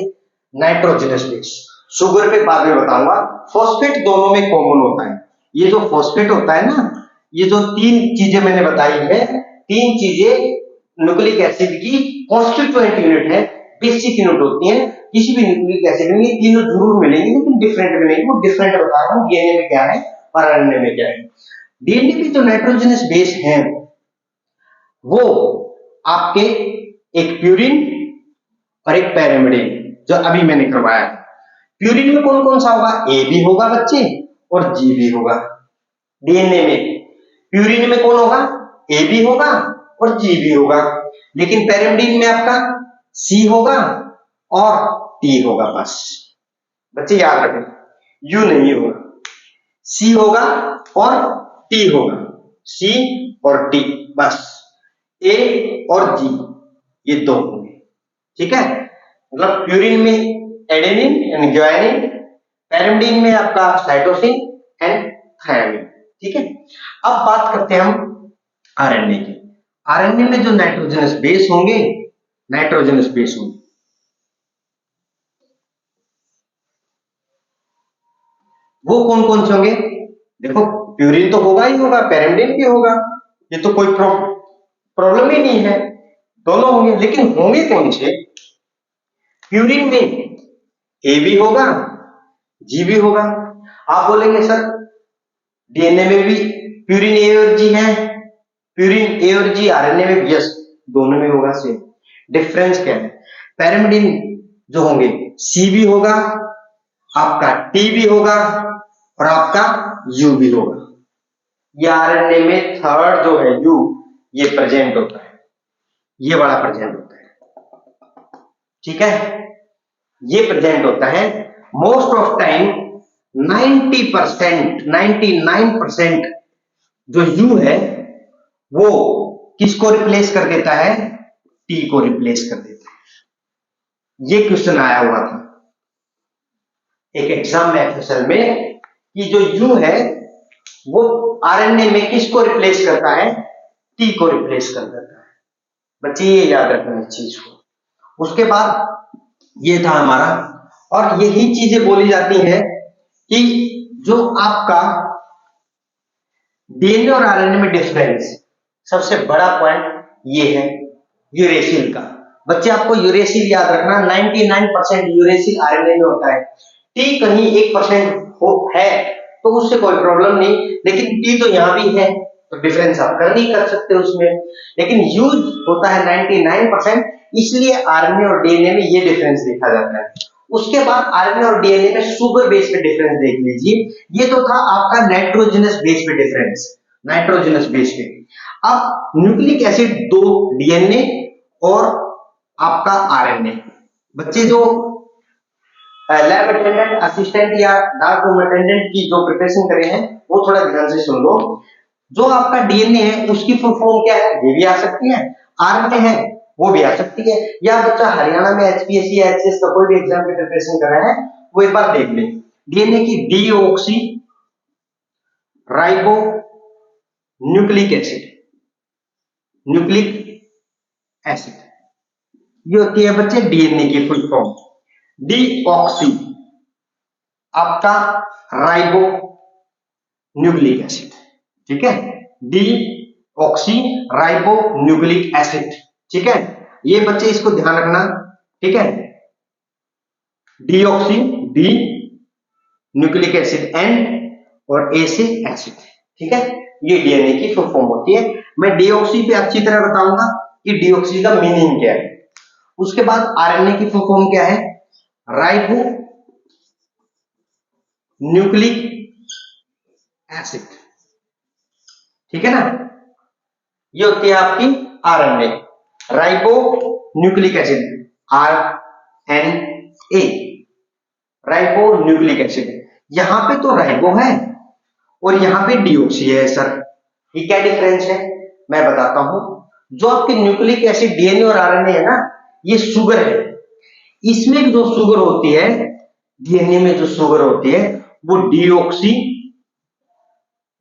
नाइट्रोजनस बेस, शुगर पे बाद में बताऊंगा, फॉस्फेट दोनों में कॉमन होता है। ये जो फॉस्फेट होता है ना, ये जो तीन चीजें मैंने बताई है, तीन चीजें न्यूक्लिक एसिड की कॉन्स्टिट्यूएंट यूनिट है, बेसिक यूनिट होती है। किसी भी न्यूक्लिक एसिड में ये तीनों जरूर मिलेंगे, लेकिन डिफरेंट मिलेंगे, वो डिफरेंट बता रहा हूं, डीएनए में क्या है और आरएनए में क्या है। डीएनए की जो नाइट्रोजनस बेस है वो आपके एक प्यूरिन और एक पैरिमिडिन, जो अभी मैंने करवाया। प्यूरिन में कौन कौन सा होगा? ए भी होगा बच्चे और जी भी होगा। डीएनए में प्यूरिन में कौन होगा? ए भी होगा और जी भी होगा, लेकिन पैरिमिडिन में आपका सी होगा और टी होगा, बस बच्चे याद रखें, यू नहीं होगा, सी होगा और टी होगा, सी और टी, बस ए और जी ये दो होंगे, ठीक है। मतलब प्यूरिन में एडेनिन एंड ग्वानिन, पैरिमिडिन में आपका साइटोसिन एंड थायमिन, ठीक है। अब बात करते हैं हम आरएनए की। आरएनए में जो नाइट्रोजनस बेस होंगे, नाइट्रोजनस बेस होंगे, वो कौन कौन से होंगे? देखो, प्यूरिन तो होगा ही होगा, पैरिमिडिन भी होगा, ये तो कोई प्रॉब्लम ही नहीं है। दोनों होंगे, लेकिन होंगे कौन से? प्यूरिन में ए भी होगा, जी भी होगा। आप बोलेंगे सर डीएनए में भी प्यूरिन ए और जी है, प्यूरिन ए और जी आरएनए में, यस दोनों में होगा सेम। डिफरेंस क्या है? पैरामिडिन जो होंगे सी भी होगा, आपका टी भी होगा और आपका यू भी होगा। ये आरएनए में थर्ड जो है यू, ये प्रेजेंट होता है, ये वाला प्रेजेंट होता है, ठीक है, ये प्रेजेंट होता है। मोस्ट ऑफ टाइम 90%, 99% जो यू है वो किसको रिप्लेस कर देता है? टी को रिप्लेस कर देता है। ये क्वेश्चन आया हुआ था एक एग्जाम में एफएसएल में कि जो यू है वो आरएनए में किसको रिप्लेस करता है? टी को रिप्लेस कर देता है। बच्चे ये याद रखना इस चीज को। उसके बाद ये था हमारा, और यही चीजें बोली जाती हैं कि जो आपका डीएनए और आरएनए में डिफरेंस, सबसे बड़ा पॉइंट ये है यूरेसिल का। बच्चे आपको यूरेसिल याद रखना, 99% यूरेसिल आरएनए में होता है। टी कहीं 1% है तो उससे कोई प्रॉब्लम नहीं, लेकिन टी तो यहां भी है तो डिफरेंस आप कर नहीं कर सकते उसमें, लेकिन यूज होता है 99%, इसलिए आरएनए और डीएनए में ये डिफरेंस देखा जाता है। उसके बाद आरएनए और डीएनए में सुगर बेस पे डिफरेंस देख लीजिए। ये तो था आपका नाइट्रोजनस बेस पे डिफरेंस, नाइट्रोजनस बेस पे। अब न्यूक्लिक एसिड दो, डीएनए और आपका आरएनए। बच्चे जो लैब अटेंडेंट, असिस्टेंट या डार्क रूम अटेंडेंट की जो प्रिपरेशन कर रहे हैं वो थोड़ा ध्यान से सुन लो। जो आपका डीएनए है उसकी फुल फॉर्म क्या है? ये भी आ सकती है, आरएनए है वो भी आ सकती है। या बच्चा हरियाणा में एचपीएससी या एचएस का कोई भी एग्जाम की प्रिपरेशन कर रहा है वो एक बार देख ले। डीएनए की deoxy ribo nucleic acid, nucleic acid, ये होती है बच्चे डीएनए की फुल फॉर्म। डीऑक्सी आपका राइबो न्यूक्लिक एसिड, ठीक है, डीऑक्सी राइबो न्यूक्लिक एसिड, ठीक है। ये बच्चे इसको ध्यान रखना, ठीक है। Deoxy, D nucleic acid N और ए से एसिड, ठीक है। ये डीएनए की फुल फॉर्म होती है। मैं डीऑक्सी पे अच्छी तरह बताऊंगा कि डीऑक्सी का मीनिंग क्या है। उसके बाद आरएनए की फुल फॉर्म क्या है? राइबो न्यूक्लिक एसिड, ठीक है ना। ये होती है आपकी RNA, ribonucleic acid, R N A, ribonucleic acid. यहां पे तो राइबो है और यहां पे डीऑक्सी है सर, ये क्या डिफरेंस है मैं बताता हूं। जो आपके न्यूक्लिक एसिड डीएनए और आरएनए है ना, ये शुगर है। इसमें जो शुगर होती है, डीएनए में जो शुगर होती है वो डीऑक्सी,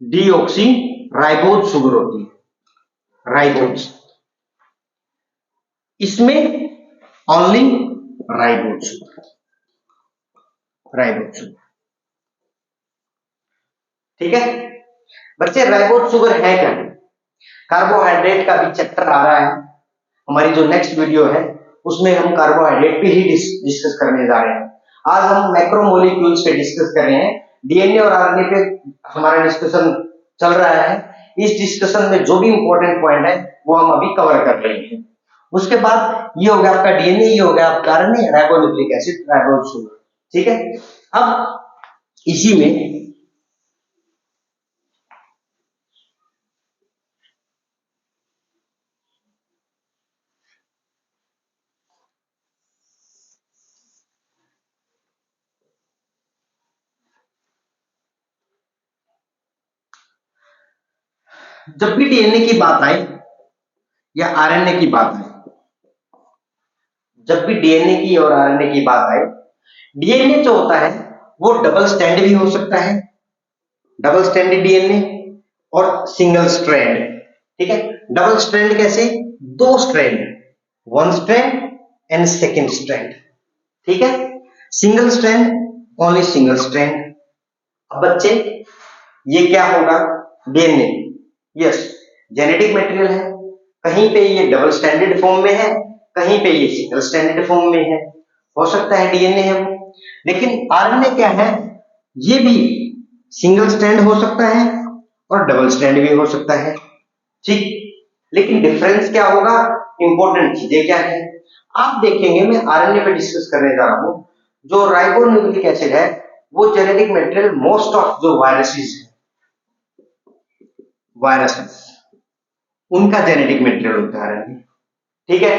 डीऑक्सी राइबोज शुगर होती है, राइबोज। इसमें only ribose sugar, ribose sugar, ठीक है बच्चे। राइबोज शुगर है क्या? कार्बोहाइड्रेट का भी चैप्टर आ रहा है, हमारी जो नेक्स्ट वीडियो है उसमें हम कार्बोहाइड्रेट पे ही डिस्कस करने जा रहे हैं। आज हम मैक्रोमोलिक्यूल्स पे डिस्कस कर रहे हैं, डीएनए और आरएनए पे हमारा डिस्कशन चल रहा है। इस डिस्कशन में जो भी इंपॉर्टेंट पॉइंट है वो हम अभी कवर कर रहे हैं। उसके बाद ये हो गया आपका डीएनए, ये हो गया आपका RNA, ribonucleic acid, ribose sugar, ठीक है। अब इसी में जब भी डीएनए की बात आए या आरएनए की बात आए, जब भी डीएनए की और आरएनए की बात आए, डीएनए जो होता है वो डबल स्टैंड भी हो सकता है, डबल स्टैंड डीएनए और सिंगल स्ट्रैंड, ठीक है। डबल स्ट्रैंड कैसे? दो strand, one strand and second strand, ठीक है। Single strand, only single strand. अब बच्चे ये क्या होगा? डीएनए, यस जेनेटिक मटेरियल है, कहीं पे ये डबल स्टैंडर्ड फॉर्म में है, कहीं पे ये सिंगल स्टैंडर्ड फॉर्म में है। हो सकता है डीएनए है वो, लेकिन आरएनए क्या है, ये भी सिंगल स्ट्रैंड हो सकता है और डबल स्ट्रैंड भी हो सकता है। ठीक, लेकिन डिफरेंस क्या होगा, इंपॉर्टेंट चीजें क्या है आप देखेंगे। मैं आरएनए पे डिस्कस करने जा रहा हूं। जो राइबोन्यूक्लिक एसिड है वो जेनेटिक मटेरियल मोस्ट ऑफ जो वायरसेस है, वायरसेस उनका जेनेटिक मटेरियल होता है आरएनए। ठीक है,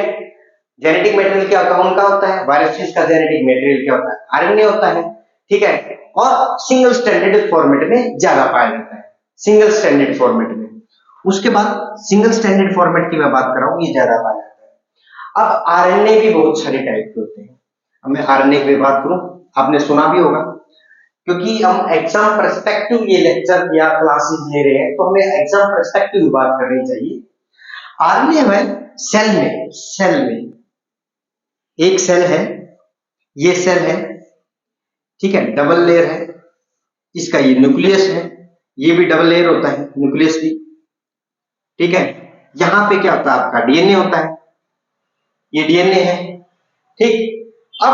जेनेटिक मटेरियल क्या होता है, उनका होता है। वायरसेस का जेनेटिक मटेरियल क्या होता है, आरएनए होता है। ठीक है, और सिंगल स्टैंडर्ड फॉर्मेट में ज्यादा पाया जाता है, सिंगल स्टैंडर्ड फॉर्मेट में। उसके बाद सिंगल स्टैंडर्ड फॉर्मेट की मैं बात कर रहा हूं, ये ज्यादा पाया जाता है। अब आरएनए भी बहुत सारे टाइप के होते हैं। अब मैं आरएनए की बात करूं, आपने सुना भी होगा, क्योंकि हम एग्जाम पर्सपेक्टिव ये लेक्चर या क्लासेस ले रहे हैं, तो हमें एग्जाम पर्सपेक्टिव बात करनी चाहिए। आरएनए में सेल में एक सेल है, ये सेल है, ठीक है, डबल लेयर है, इसका ये न्यूक्लियस है, ये भी डबल लेयर होता है, न्यूक्लियस भी। ठीक है, यहां पे क्या होता है, आपका डीएनए होता है, ये डीएनए है। ठीक, अब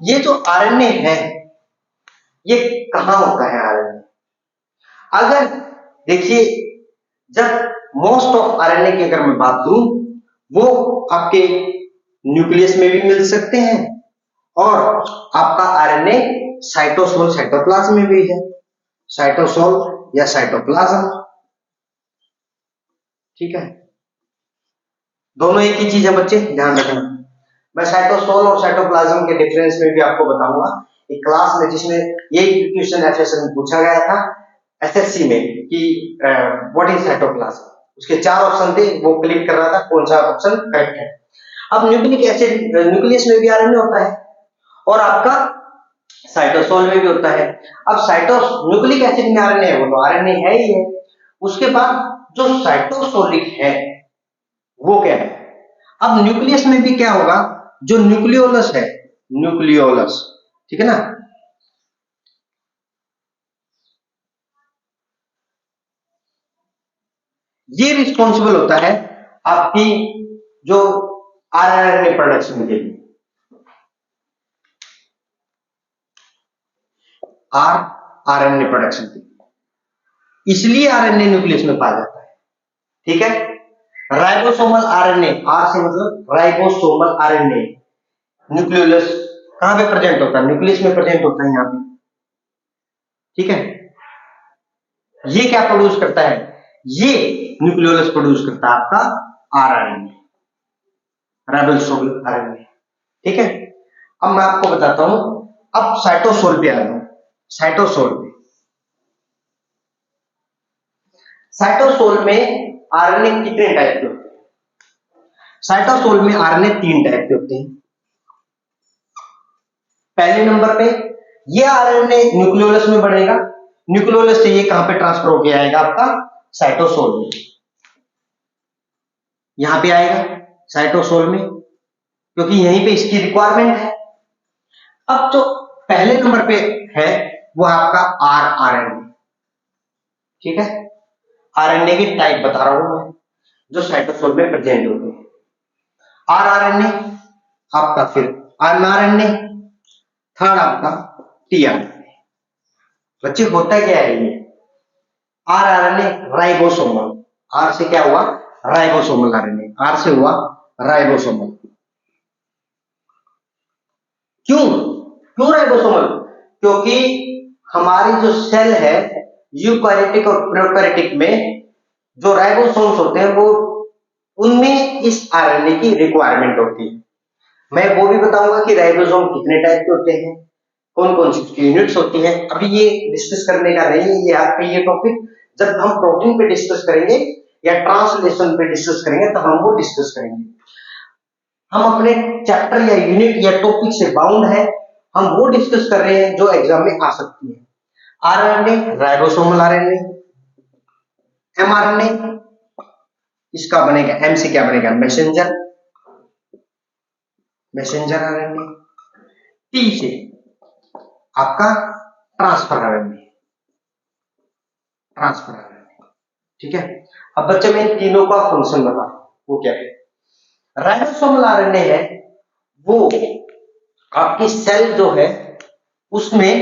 ये जो आरएनए है ये कहां होता है आरएनए, अगर देखिए, जब मोस्ट ऑफ आरएनए की अगर मैं बात करूं, वो आपके न्यूक्लियस में भी मिल सकते हैं और आपका आरएनए साइटोसोल साइटोप्लाज्म में भी है, साइटोसोल या साइटोप्लाज्म। ठीक है, दोनों एक ही चीज है बच्चे, ध्यान रखना। मैं साइटोसोल और साइटोप्लाज्म के डिफरेंस में भी आपको बताऊंगा एक क्लास में, जिसमें ये क्वेश्चन एफएसएल में पूछा गया था एसएससी में कि व्हाट इज साइटोप्लाज्म। उसके 4 ऑप्शन थे, वो क्लिक कर रहा था कौन सा ऑप्शन करेक्ट है। अब न्यूक्लिक एसिड, न्यूक्लियस में भी आरएनए होता है और आपका साइटोसोल में भी होता है। अब न्यूक्लिक एसिड में आरएनए है, वो तो आरएनए है ही है। उसके बाद जो साइटोसोलिक है वो क्या है, अब न्यूक्लियस में भी क्या होगा, जो न्यूक्लियोलस है, न्यूक्लियोलस, ठीक है ना, ये रिस्पॉन्सिबल होता है आपकी जो आरएनए प्रोडक्शन के लिए, आरएनए प्रोडक्शन के लिए, इसलिए आरएनए न्यूक्लियस में पाया जाता है। ठीक है, राइबोसोमल आरएनए, आर से मतलब राइबोसोमल आरएनए, न्यूक्लियोलस कहां पे प्रेजेंट होता है, न्यूक्लियस में प्रेजेंट होता है यहां पे। ठीक है, ये क्या प्रोड्यूस करता है, ये न्यूक्लियोलस प्रोड्यूस करता है आपका आरएनए, राइबोसोमल आरएनए। ठीक है, अब मैं आपको बताता हूं, अब साइटोसोल पे आ रहा हूं। साइटोसोल पे, साइटोसोल में आरएनए कितने टाइप के होते हैं, साइटोसोल में आरएनए 3 टाइप के होते हैं। पहले नंबर पे ये आरएनए न्यूक्लियोलस में बढ़ेगा, न्यूक्लियोलस से ये कहां पे ट्रांसफर होके आएगा, आपका साइटोसोल में, यहां पे आएगा साइटोसोल में, क्योंकि यहीं पे इसकी रिक्वायरमेंट है। अब जो पहले नंबर पे है वो आपका आरएनए। ठीक है, आरएनए की टाइप बता रहा हूं मैं, जो साइटोसोल में प्रेजेंट होते हैं। आरएनए आपका, फिर एमआरएनए, थर्ड आपका टीआरएनए। बच्चे होता क्या है ये, आरएनए राइबोसोमल, आर से क्या हुआ, राइबोसोमल आरएनए, आर से हुआ राइबोसोमल। क्यों क्यों राइबोसोमल, क्योंकि हमारी जो सेल है यूकैरियोटिक और प्रोकैरियोटिक में जो राइबोसोम्स होते हैं वो, उनमें इस आरएनए की रिक्वायरमेंट होती है। मैं वो भी बताऊंगा कि राइबोसोम कितने टाइप के होते हैं, कौन कौन सी उसकी यूनिट्स होती हैं। अभी ये डिस्कस करने का नहीं है, ये आपके ये टॉपिक जब हम प्रोटीन पे डिस्कस करेंगे या ट्रांसलेशन पे डिस्कस करेंगे तब हम वो डिस्कस करेंगे। हम अपने चैप्टर या यूनिट या टॉपिक से बाउंड है, हम वो डिस्कस कर रहे हैं जो एग्जाम में आ सकती है। आरएनए राइबोसोमल आरएनए, एमआरएनए इसका बनेगा, एम से क्या बनेगा, मैसेंजर, मैसेंजर आरएनए, टी से आपका ट्रांसफर आरएनए, ट्रांसफर आरएनए। ठीक है, अब बच्चे मैं इन तीनों का फंक्शन बता, वो क्या है? राइबोसोमल आरएनए है वो आपकी सेल जो है उसमें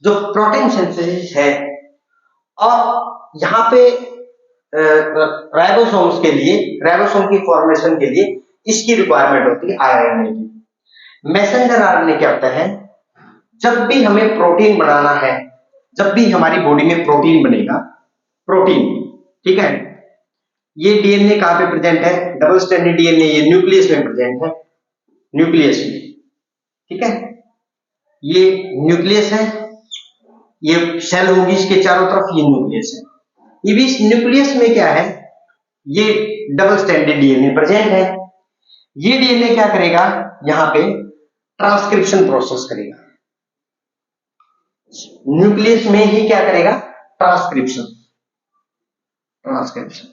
जो प्रोटीन सिंथेसिस है, और यहाँ पे राइबोसोम्स के लिए, राइबोसोम की फॉर्मेशन के लिए इसकी रिक्वायरमेंट होती है आरएनए की। मैसेंजर आरएनए क्या होता है? जब भी हमें प्रोटीन बनाना है, जब भी हमारी बॉडी में प्रोटीन बनेगा, प्रोटीन, ठीक है, ये डीएनए कहां पे प्रेजेंट है? डबल स्ट्रैंडेड डीएनए ये न्यूक्लियस में प्रेजेंट है, न्यूक्लियस में, ठीक है, ये न्यूक्लियस है, ये सेल होगी इसके चारों तरफ, ये न्यूक्लियस है। ये भी इस न्यूक्लियस में क्या है? ये डबल स्ट्रैंडेड डीएनए प्रेजेंट है। ये डीएनए क्या करेगा? यहां पे ट्रांसक्रिप्शन प्रोसेस करेगा, न्यूक्लियस में ही क्या करेगा? Transcription, transcription.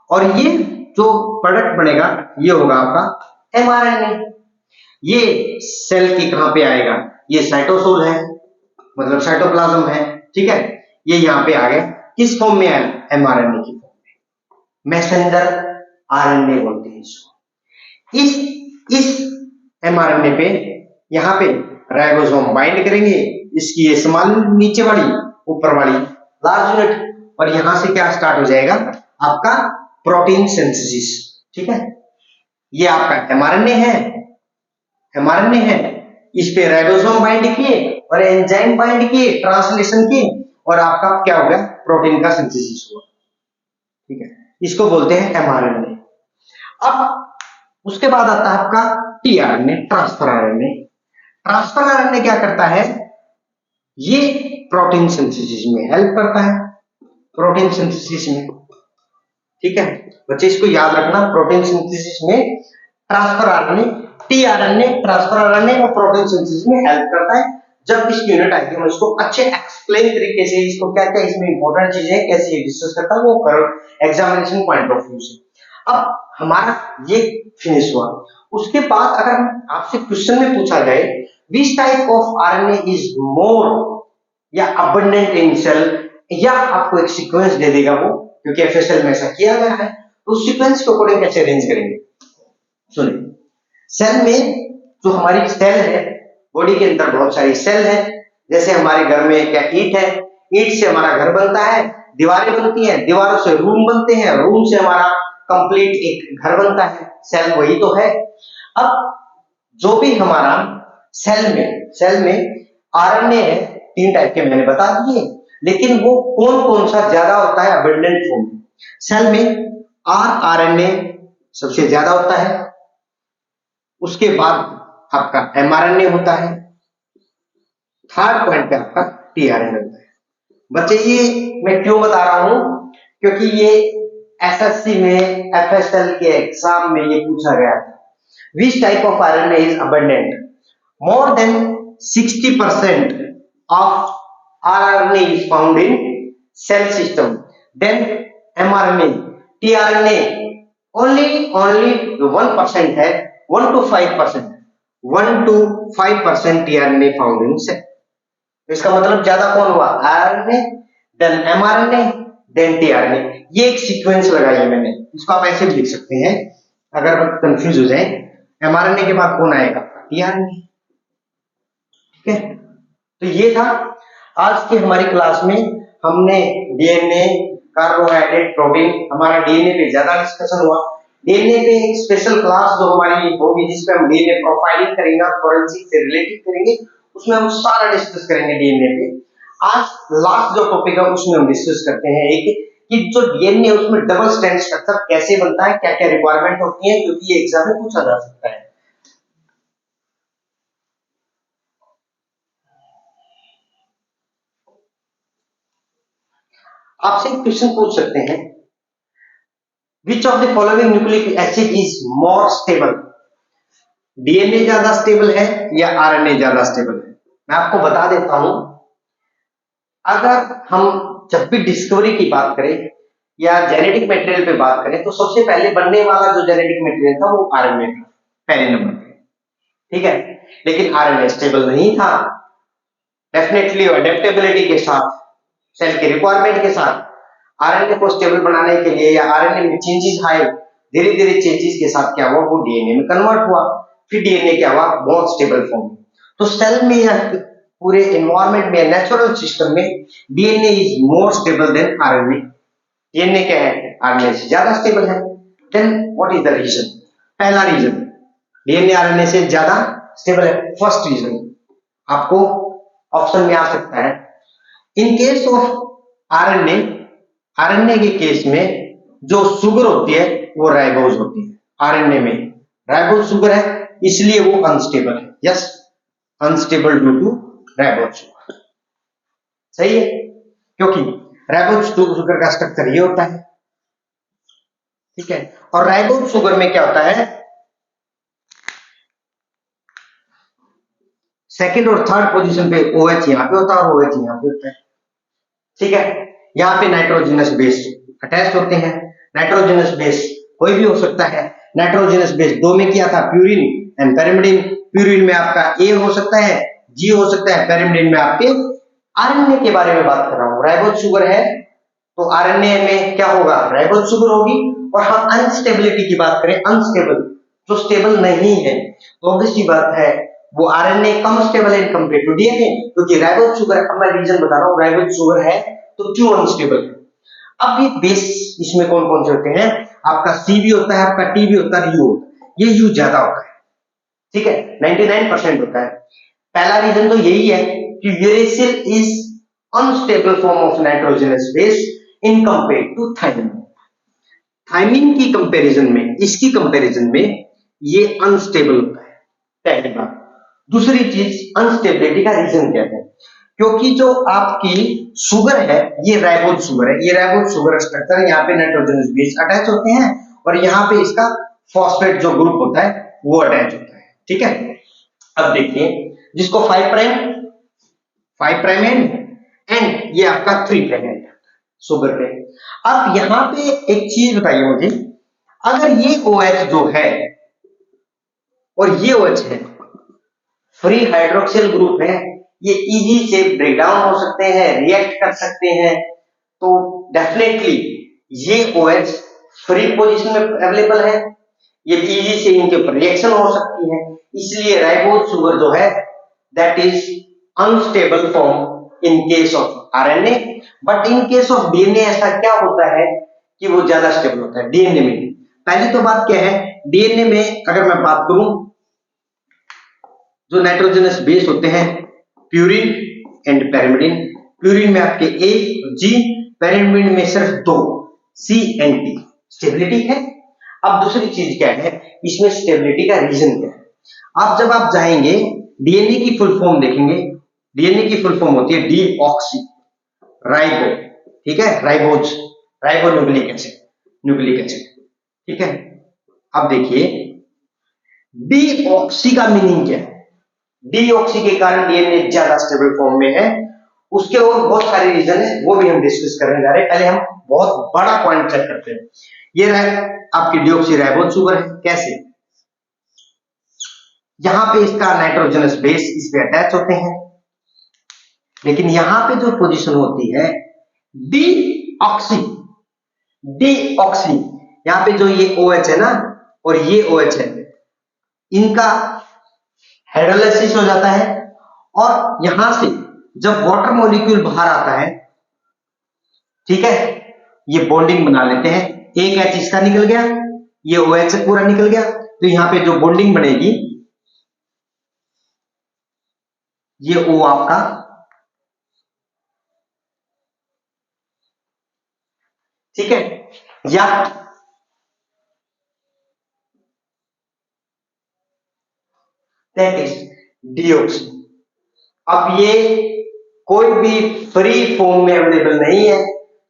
और ये जो प्रोडक्ट बनेगा ये होगा आपका एमआरएनए। ये सेल की कहां पे आएगा? ये साइटोसोल है, मतलब साइटोप्लाज्म है, ठीक है, ये यहां पे आ गया, किस फॉर्म में आया? एमआरएनए की फॉर्म में, मैसेंजर आरएनए बोलते हैं इसको। इस एमआरएनए पे यहां पे राइबोसोम बाइंड करेंगे, इसकी ये स्मॉल नीचे वाली, ऊपर वाली लार्ज यूनिट, और यहां से क्या स्टार्ट हो जाएगा? आपका प्रोटीन सिंथेसिस, ठीक है। ये आपका एमआरएनए है, एमआरएनए है, इस पे राइबोसोम बाइंड किए और एंजाइम बाइंड किए, ट्रांसलेशन किए, और आपका क्या हो गया? प्रोटीन का सिंथेसिस हुआ, ठीक है, इसको बोलते हैं एमआरएनए। अब उसके बाद आता है आपका tRNA, transfer RNA. Transfer RNA क्या करता है? ये प्रोटीन सिंथेसिस में हेल्प करता है, प्रोटीन सिंथेसिस में, ठीक है बच्चे, इसको याद रखना, प्रोटीन सिंथेसिस में transfer RNA, tRNA, transfer RNA और प्रोटीन सिंथेसिस में हेल्प करता है। जब इसकी यूनिट आएगी हम इसको अच्छे एक्सप्लेन तरीके से, इसको क्या क्या इसमें इंपॉर्टेंट चीजें कैसे डिस्कस करता है वो करो एग्जामिनेशन पॉइंट ऑफ व्यू से। अब हमारा ये फिनिश हुआ। उसके बाद अगर आपसे क्वेश्चन में पूछा जाए which type of RNA is more या अबंडेंट इन सेल, या आपको एक सीक्वेंस दे देगा वो, क्योंकि एफएसएल में ऐसा किया गया है, तो उस सीक्वेंस के अकॉर्डिंग कैसे अरेंज करेंगे? सुनिए, सेल में जो हमारी सेल है, बॉडी के अंदर बहुत सारी सेल है, जैसे हमारे घर में क्या ईंट है, ईंट से हमारा घर बनता है, दीवारें बनती हैं, दीवारों से रूम बनते हैं, रूम से हमारा कंप्लीट एक घर बनता है, सेल वही तो है। अब जो भी हमारा सेल में आरएनए है, 3 टाइप के मैंने बता दिए, लेकिन वो कौन कौन सा ज्यादा होता है अबंडेंट फॉर्म में? सेल में आरएनए सबसे ज्यादा होता है, उसके बाद आपका एमआरएनए होता है, थर्ड पॉइंट पे आपका टीआरएनए होता है। बच्चे ये मैं क्यों बता रहा हूं? क्योंकि ये एसएससी में, एफएसएल के एग्जाम में ये पूछा गया था, which type of RNA is abundant? More than 60% of RNA is found in cell system. Then mRNA, tRNA only 1% है, 1 to 5%, 1 to 5% tRNA found in cell. इसका मतलब ज्यादा कौन हुआ? RNA, then mRNA, then tRNA। ये एक सीक्वेंस लगाई है मैंने, इसको आप ऐसे भी लिख सकते हैं अगर कंफ्यूज हो जाए। एमआरएनए के बाद कौन आएगा? टीआरएनए, ठीक है। तो ये था आज की हमारी क्लास में, हमने डीएनए, कार्बोहाइड्रेट, प्रोटीन, हमारा डीएनए पे ज्यादा डिस्कशन हुआ। डीएनए पे एक स्पेशल क्लास जो हमारी होगी जिसपे हम डीएनए प्रोफाइलिंग करेंगे, फॉरेंसिक से रिलेटेड करेंगे, उसमें हम सारा डिस्कस करेंगे डीएनए पे। आज लास्ट जो टॉपिक है उसमें हम डिस्कस करते हैं एक कि जो डीएनए उसमें डबल स्ट्रैंड स्ट्रक्चर कैसे बनता है, क्या क्या रिक्वायरमेंट होती है, क्योंकि ये एग्जाम में पूछा जा सकता है। आपसे एक क्वेश्चन पूछ सकते हैं, which of the following nucleic acid is more stable? DNA ज्यादा स्टेबल है या आरएनए ज्यादा स्टेबल है? मैं आपको बता देता हूं, अगर हम जब भी डिस्कवरी की बात करें या जेनेटिक मटेरियल पे बात करें तो सबसे पहले बनने वाला जो जेनेटिक मटेरियल था वो आरएनए था, पहले नंबर पे, ठीक है। लेकिन आरएनए स्टेबल नहीं था, डेफिनेटली अडेप्टेबिलिटी के साथ, सेल के रिक्वायरमेंट के साथ आरएनए को स्टेबल बनाने के लिए या आरएनए में चेंजेस आए, धीरे धीरे चेंजेस के साथ क्या हुआ, वो डीएनए में कन्वर्ट हुआ, फिर डीएनए क्या हुआ, बहुत स्टेबल फॉर्म में। तो सेल में या पूरे एनवायरनमेंट में, नेचुरल सिस्टम में DNA is more stable than RNA. DNA क्या है, आरएनए से ज्यादा स्टेबल है। Then what is the reason? पहला रीजन, डीएनए आरएनए से ज्यादा स्टेबल है। फर्स्ट रीजन आपको ऑप्शन में आ सकता है, इन केस ऑफ आरएनए, आरएनए के केस में जो शुगर होती है वो राइबोज होती है। आरएनए में राइबोज शुगर है, इसलिए वो अनस्टेबल है। Yes, unstable due to ribose sugar. सही है, क्योंकि राइबोज शुगर का स्ट्रक्चर ये होता है, ठीक है। और राइबोज शुगर में क्या होता है, सेकंड और थर्ड पोजीशन पे OH यहां पे होता है और OH यहां पे होता है, ठीक है। यहाँ पे नाइट्रोजनस बेस अटैच होते हैं। नाइट्रोजनस बेस कोई भी हो सकता है। नाइट्रोजनस बेस दो में किया था, प्यूरिन एंड पेरिमिडिन। प्यूरिन में आपका A हो सकता है, G हो सकता है, पेरिमिडिन में आपके आरएनए के बारे में बात कर रहा हूं। राइबोज शुगर है तो आरएनए में क्या होगा, राइबोज शुगर होगी। और हम अनस्टेबिलिटी की बात करें, अनस्टेबल जो स्टेबल नहीं है, तो ऑब्वियस सी बात है वो आरएनए कम स्टेबल है इन कंपेयर टू डीएनए, क्योंकि राइबोज शुगर, अब मैं रीजन बता रहा हूं, राइबोज शुगर है तो क्यों अनस्टेबल है। अब ये बेस इसमें कौन कौन से होते हैं, आपका सी भी होता है, आपका टी भी होता है, यू होता है। ये यू ज्यादा होता है, ठीक है, 99% होता है। पहला रीजन तो यही है कि uracil is unstable form of nitrogenous base in compare to thymine. Thymine की कंपैरिजन में, इसकी कंपैरिजन में ये अनस्टेबल होता है, पहली बात। दूसरी चीज, अनस्टेबिलिटी का रीजन क्या है, क्योंकि जो आपकी शुगर है ये राइबोज शुगर है, ये राइबोज शुगर स्ट्रक्चर, यहाँ पे नाइट्रोजनस बेस अटैच होते हैं और यहाँ पे इसका फॉस्फेट जो ग्रुप होता है वो अटैच होता है, ठीक है। अब देखिए, जिसको 5 प्राइम एंड ये आपका 3 प्राइम एंड शुगर पे। अब यहाँ पे एक चीज बताइए मुझे, अगर ये OH जो है और ये OH है, फ्री हाइड्रोक्सिल ग्रुप है, ये इजी से ब्रेक डाउन हो सकते हैं, रिएक्ट कर सकते हैं, तो डेफिनेटली ये OH फ्री पोजीशन में अवेलेबल है, ये इजी से इनके ऊपर रिएक्शन हो सकती है, इसलिए राइबोज शुगर जो है that is unstable form in case of RNA. But in case of DNA ऐसा क्या होता है कि वो ज्यादा स्टेबल होता है डीएनए में। पहली तो बात क्या है, डीएनए में अगर मैं बात करूं, जो नाइट्रोजनस बेस होते हैं प्यूरिन एंड पेरिमिडिन, प्यूरिन में आपके A G, पेरिमिडिन में सिर्फ 2 C एंड T, स्टेबिलिटी है। अब दूसरी चीज क्या है, इसमें स्टेबिलिटी का रीजन क्या है, आप जब आप जाएंगे डीएनए की फुल फॉर्म देखेंगे, डीएनए की फुल फॉर्म होती है डीऑक्सी राइबो, ठीक है, ribose, ribo nucleic acid, nucleic acid, ठीक है। अब देखिए डीऑक्सी का मीनिंग क्या है, डीऑक्सी के कारण डीएनए ज्यादा स्टेबल फॉर्म में है। उसके और बहुत सारे रीजन है, वो भी हम डिस्कस करने जा रहे हैं। पहले हम बहुत बड़ा पॉइंट चेक करते हैं। ये आपकी डीऑक्सी राइबोज शुगर है, कैसे, यहां पे इसका नाइट्रोजनस बेस इस पे अटैच होते हैं, लेकिन यहां पे जो पोजीशन होती है डीऑक्सी, डीऑक्सी, यहां पे जो ये OH है ना और ये OH है, इनका हाइड्रोलाइसिस हो जाता है और यहां से जब वाटर मॉलिक्यूल बाहर आता है, ठीक है, ये बॉन्डिंग बना लेते हैं, एक H इसका निकल गया, ये OH पूरा निकल गया, तो यहां पे जो बॉन्डिंग बनेगी ये O आपका, ठीक है, या दैट इज डीऑक्सी। अब ये कोई भी फ्री फॉर्म में अवेलेबल नहीं है,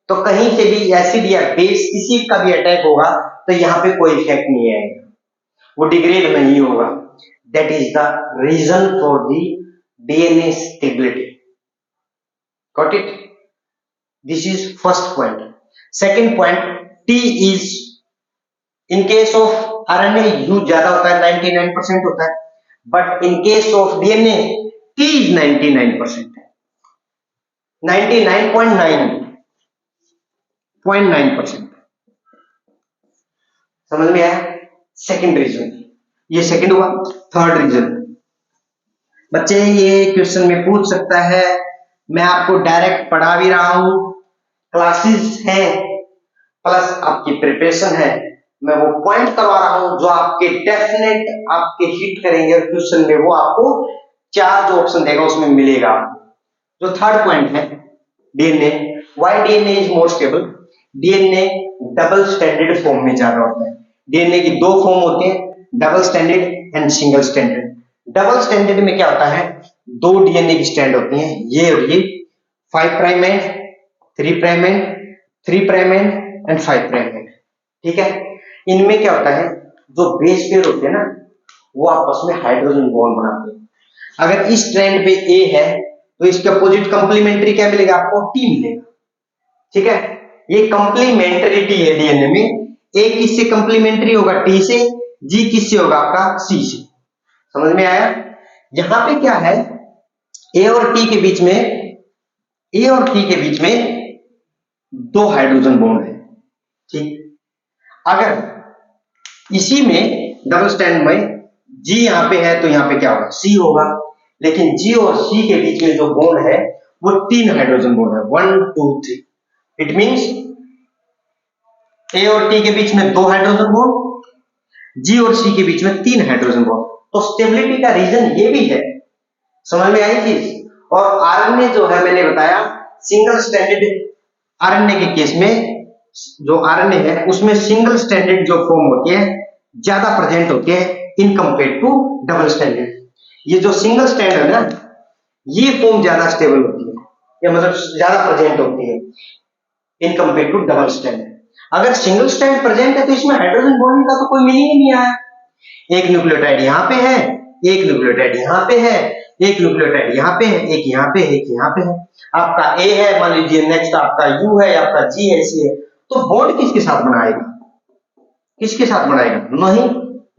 तो कहीं से भी एसिड या बेस किसी का भी अटैक होगा तो यहां पे कोई इफेक्ट नहीं आएगा, वो डिग्रेड नहीं होगा। That is the reason for the DNA stability. Got it? This is first point. Second point, T is, in case of RNA U ज्यादा होता है, 99% होता है, but in case of DNA T is 99%, 99.9, 0.9%। समझ में आया? सेकंड रीजन, ये second हुआ। थर्ड रीजन, बच्चे ये क्वेश्चन में पूछ सकता है, मैं आपको डायरेक्ट पढ़ा भी रहा हूं, क्लासेस है प्लस आपकी प्रिपरेशन है, मैं वो पॉइंट करवा रहा हूं जो आपके डेफिनेट आपके हिट करेंगे और क्वेश्चन में वो आपको 4 जो ऑप्शन देगा उसमें मिलेगा। जो थर्ड पॉइंट है DNA, why DNA is more stable. DNA double standard form में ज्यादा होता है। डीएनए की 2 फॉर्म होते हैं, double standard and single standard. Double standard में क्या होता है, 2 डीएनए की स्ट्रैंड होती हैं, ये और ये, 5 prime and 3 prime and 3 prime and 5 prime and. ठीक है, इनमें क्या होता है, जो बेस पेयर होते हैं ना, वो आपस में हाइड्रोजन बॉन्ड बनाते हैं। अगर इस स्ट्रैंड पे ए है तो इसके अपोजिट कंप्लीमेंट्री क्या मिलेगा आपको, टी मिलेगा। ठीक है, ये कंप्लीमेंट्रिटी है डीएनए में। ए किससे कंप्लीमेंट्री होगा, टी से, जी किससे होगा आपका, सी से। समझ में आया? यहां पे क्या है, ए और टी के बीच में, ए और टी के बीच में 2 हाइड्रोजन बॉन्ड है। ठीक, अगर इसी में डबल स्टैंड में जी यहां पे है तो यहां पे क्या होगा, सी होगा। लेकिन जी और सी के बीच में जो बॉन्ड है वो 3 हाइड्रोजन बॉन्ड है, 1 2 3। इट मींस ए और टी के बीच में 2 हाइड्रोजन बॉन्ड, जी और सी के बीच में 3 हाइड्रोजन बॉन्ड। तो स्टेबिलिटी का रीजन ये भी है। समझ में आई चीज? और आरएनए जो है, मैंने बताया सिंगल स्टैंडर्ड आरएनए के केस में, जो आरएनए है उसमें सिंगल स्टैंडर्ड जो फॉर्म होती है ज्यादा प्रेजेंट होती है in compare to double standard. ये जो सिंगल स्टैंड है ना, ये फॉर्म ज्यादा स्टेबल होती है, या मतलब ज्यादा प्रेजेंट होती है in compare to double stand. अगर सिंगल स्टैंड प्रेजेंट है तो इसमें हाइड्रोजन बॉन्डिंग का तो कोई मीनिंग ही नहीं आया। एक न्यूक्लियोटाइड यहाँ पे है, एक न्यूक्लियोटाइड यहाँ पे है, एक न्यूक्लियोटाइड यहाँ पे है, एक यहाँ पे है, एक यहाँ पे है। आपका ए है, मान लीजिए, नेक्स्ट आपका यू है, आपका जी है, सी है, तो बॉन्ड किसके साथ बनाएगा, किसके साथ बनाएगा,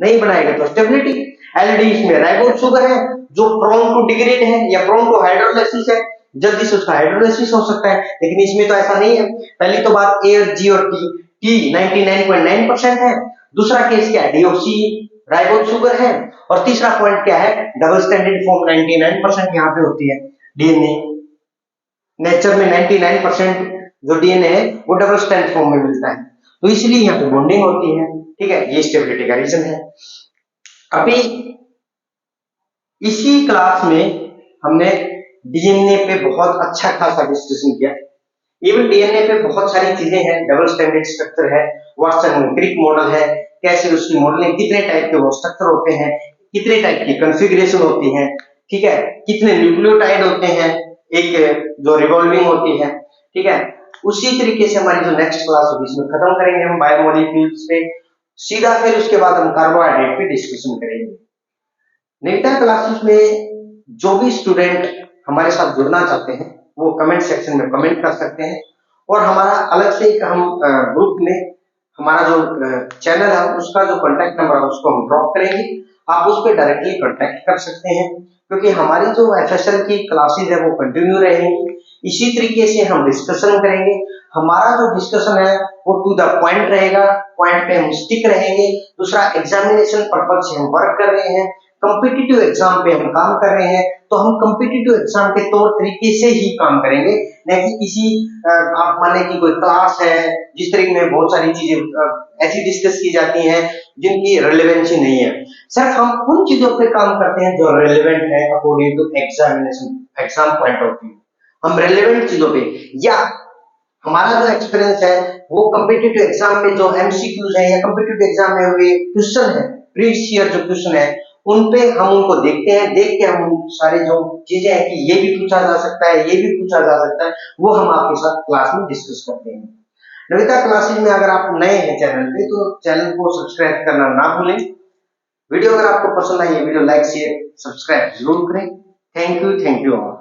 नहीं बनाएगा। तो स्टेबिलिटी, एलडी इसमें राइबोज शुगर है जो प्रोन टू डिग्रेड है या प्रोन टू हाइड्रोलाइसिस है, जल्दी से उसका हाइड्रोलाइसिस हो सकता है। लेकिन इसमें तो ऐसा नहीं है। पहली तो बात, ए और जी और टी 99.9% है। दूसरा केस क्या है, डीऑक्सी राइबोज शुगर है। और तीसरा पॉइंट क्या है, डबल स्टैंडर्ड फॉर्म 99% यहाँ पे होती है। डीएनए नेचर में 99% जो डीएनए है वो डबल स्टैंड फॉर्म में मिलता है, तो इसलिए यहाँ पे बॉन्डिंग होती है। ठीक है, ये स्टेबिलिटी का रीजन है। अभी इसी क्लास में हमने डीएनए पे बहुत अच्छा खासा डिस्कशन किया। इवन डीएनए पे बहुत सारी चीजें हैं, डबल स्टैंडर्ड स्ट्रक्चर है, वाटसन क्रिक मॉडल है, कैसे उसकी मॉडलिंग, कितने टाइप के वो स्ट्रक्चर होते हैं, कितने टाइप की कॉन्फ़िगरेशन होती है, ठीक है, कितने न्यूक्लियोटाइड होते हैं, एक जो रिवॉल्विंग होती है। ठीक है, उसी तरीके से हमारी जो नेक्स्ट क्लास होगी इसमें खत्म करेंगे हम बायोमोलिक्यूल्स पे, सीधा फिर उसके बाद हम कार्बोहाइड्रेट पे डिस्कशन करेंगे। नेक्स्ट क्लासेस में जो भी स्टूडेंट हमारे साथ जुड़ना चाहते हैं वो कमेंट सेक्शन में कमेंट कर सकते हैं, और हमारा अलग से एक हम ग्रुप में हमारा जो चैनल है उसका जो कांटेक्ट नंबर है उसको हम ड्रॉप करेंगे, आप उस पर डायरेक्टली कांटेक्ट कर सकते हैं, क्योंकि हमारी जो एफएसएल की क्लासेस है वो कंटिन्यू रहेंगी। इसी तरीके से हम डिस्कशन करेंगे। हमारा जो डिस्कशन है वो टू द पॉइंट रहेगा, पॉइंट पे हम स्टिक रहेंगे। दूसरा, एग्जामिनेशन पर्पज से हम वर्क कर रहे हैं, कॉम्पिटिटिव एग्जाम पे हम काम कर रहे हैं, तो हम कॉम्पिटिटिव एग्जाम के तौर तरीके से ही काम करेंगे, न कि किसी आप माने कि कोई क्लास है जिस तरीके में बहुत सारी चीजें ऐसी डिस्कस की जाती हैं जिनकी रिलेवेंसी नहीं है। सिर्फ हम उन चीजों पे काम करते हैं जो रिलेवेंट है according to examination, exam point of view. हम रिलेवेंट चीजों पे, या हमारा जो एक्सपीरियंस है वो कॉम्पिटिटिव एग्जाम में जो एमसीक्यूज है या कॉम्पिटिटिव एग्जाम में हुए क्वेश्चन है, प्रीवियस ईयर जो क्वेश्चन है उन पे हम उनको देखते हैं, देख के हम सारे जो चीजें हैं कि ये भी पूछा जा सकता है, ये भी पूछा जा सकता है, वो हम आपके साथ क्लास में डिस्कस करते हैं। नविता क्लासेस में अगर आप नए हैं चैनल पे तो चैनल को सब्सक्राइब करना ना भूलें। वीडियो अगर आपको पसंद आई है, वीडियो लाइक शेयर सब्सक्राइब जरूर करें। Thank you all.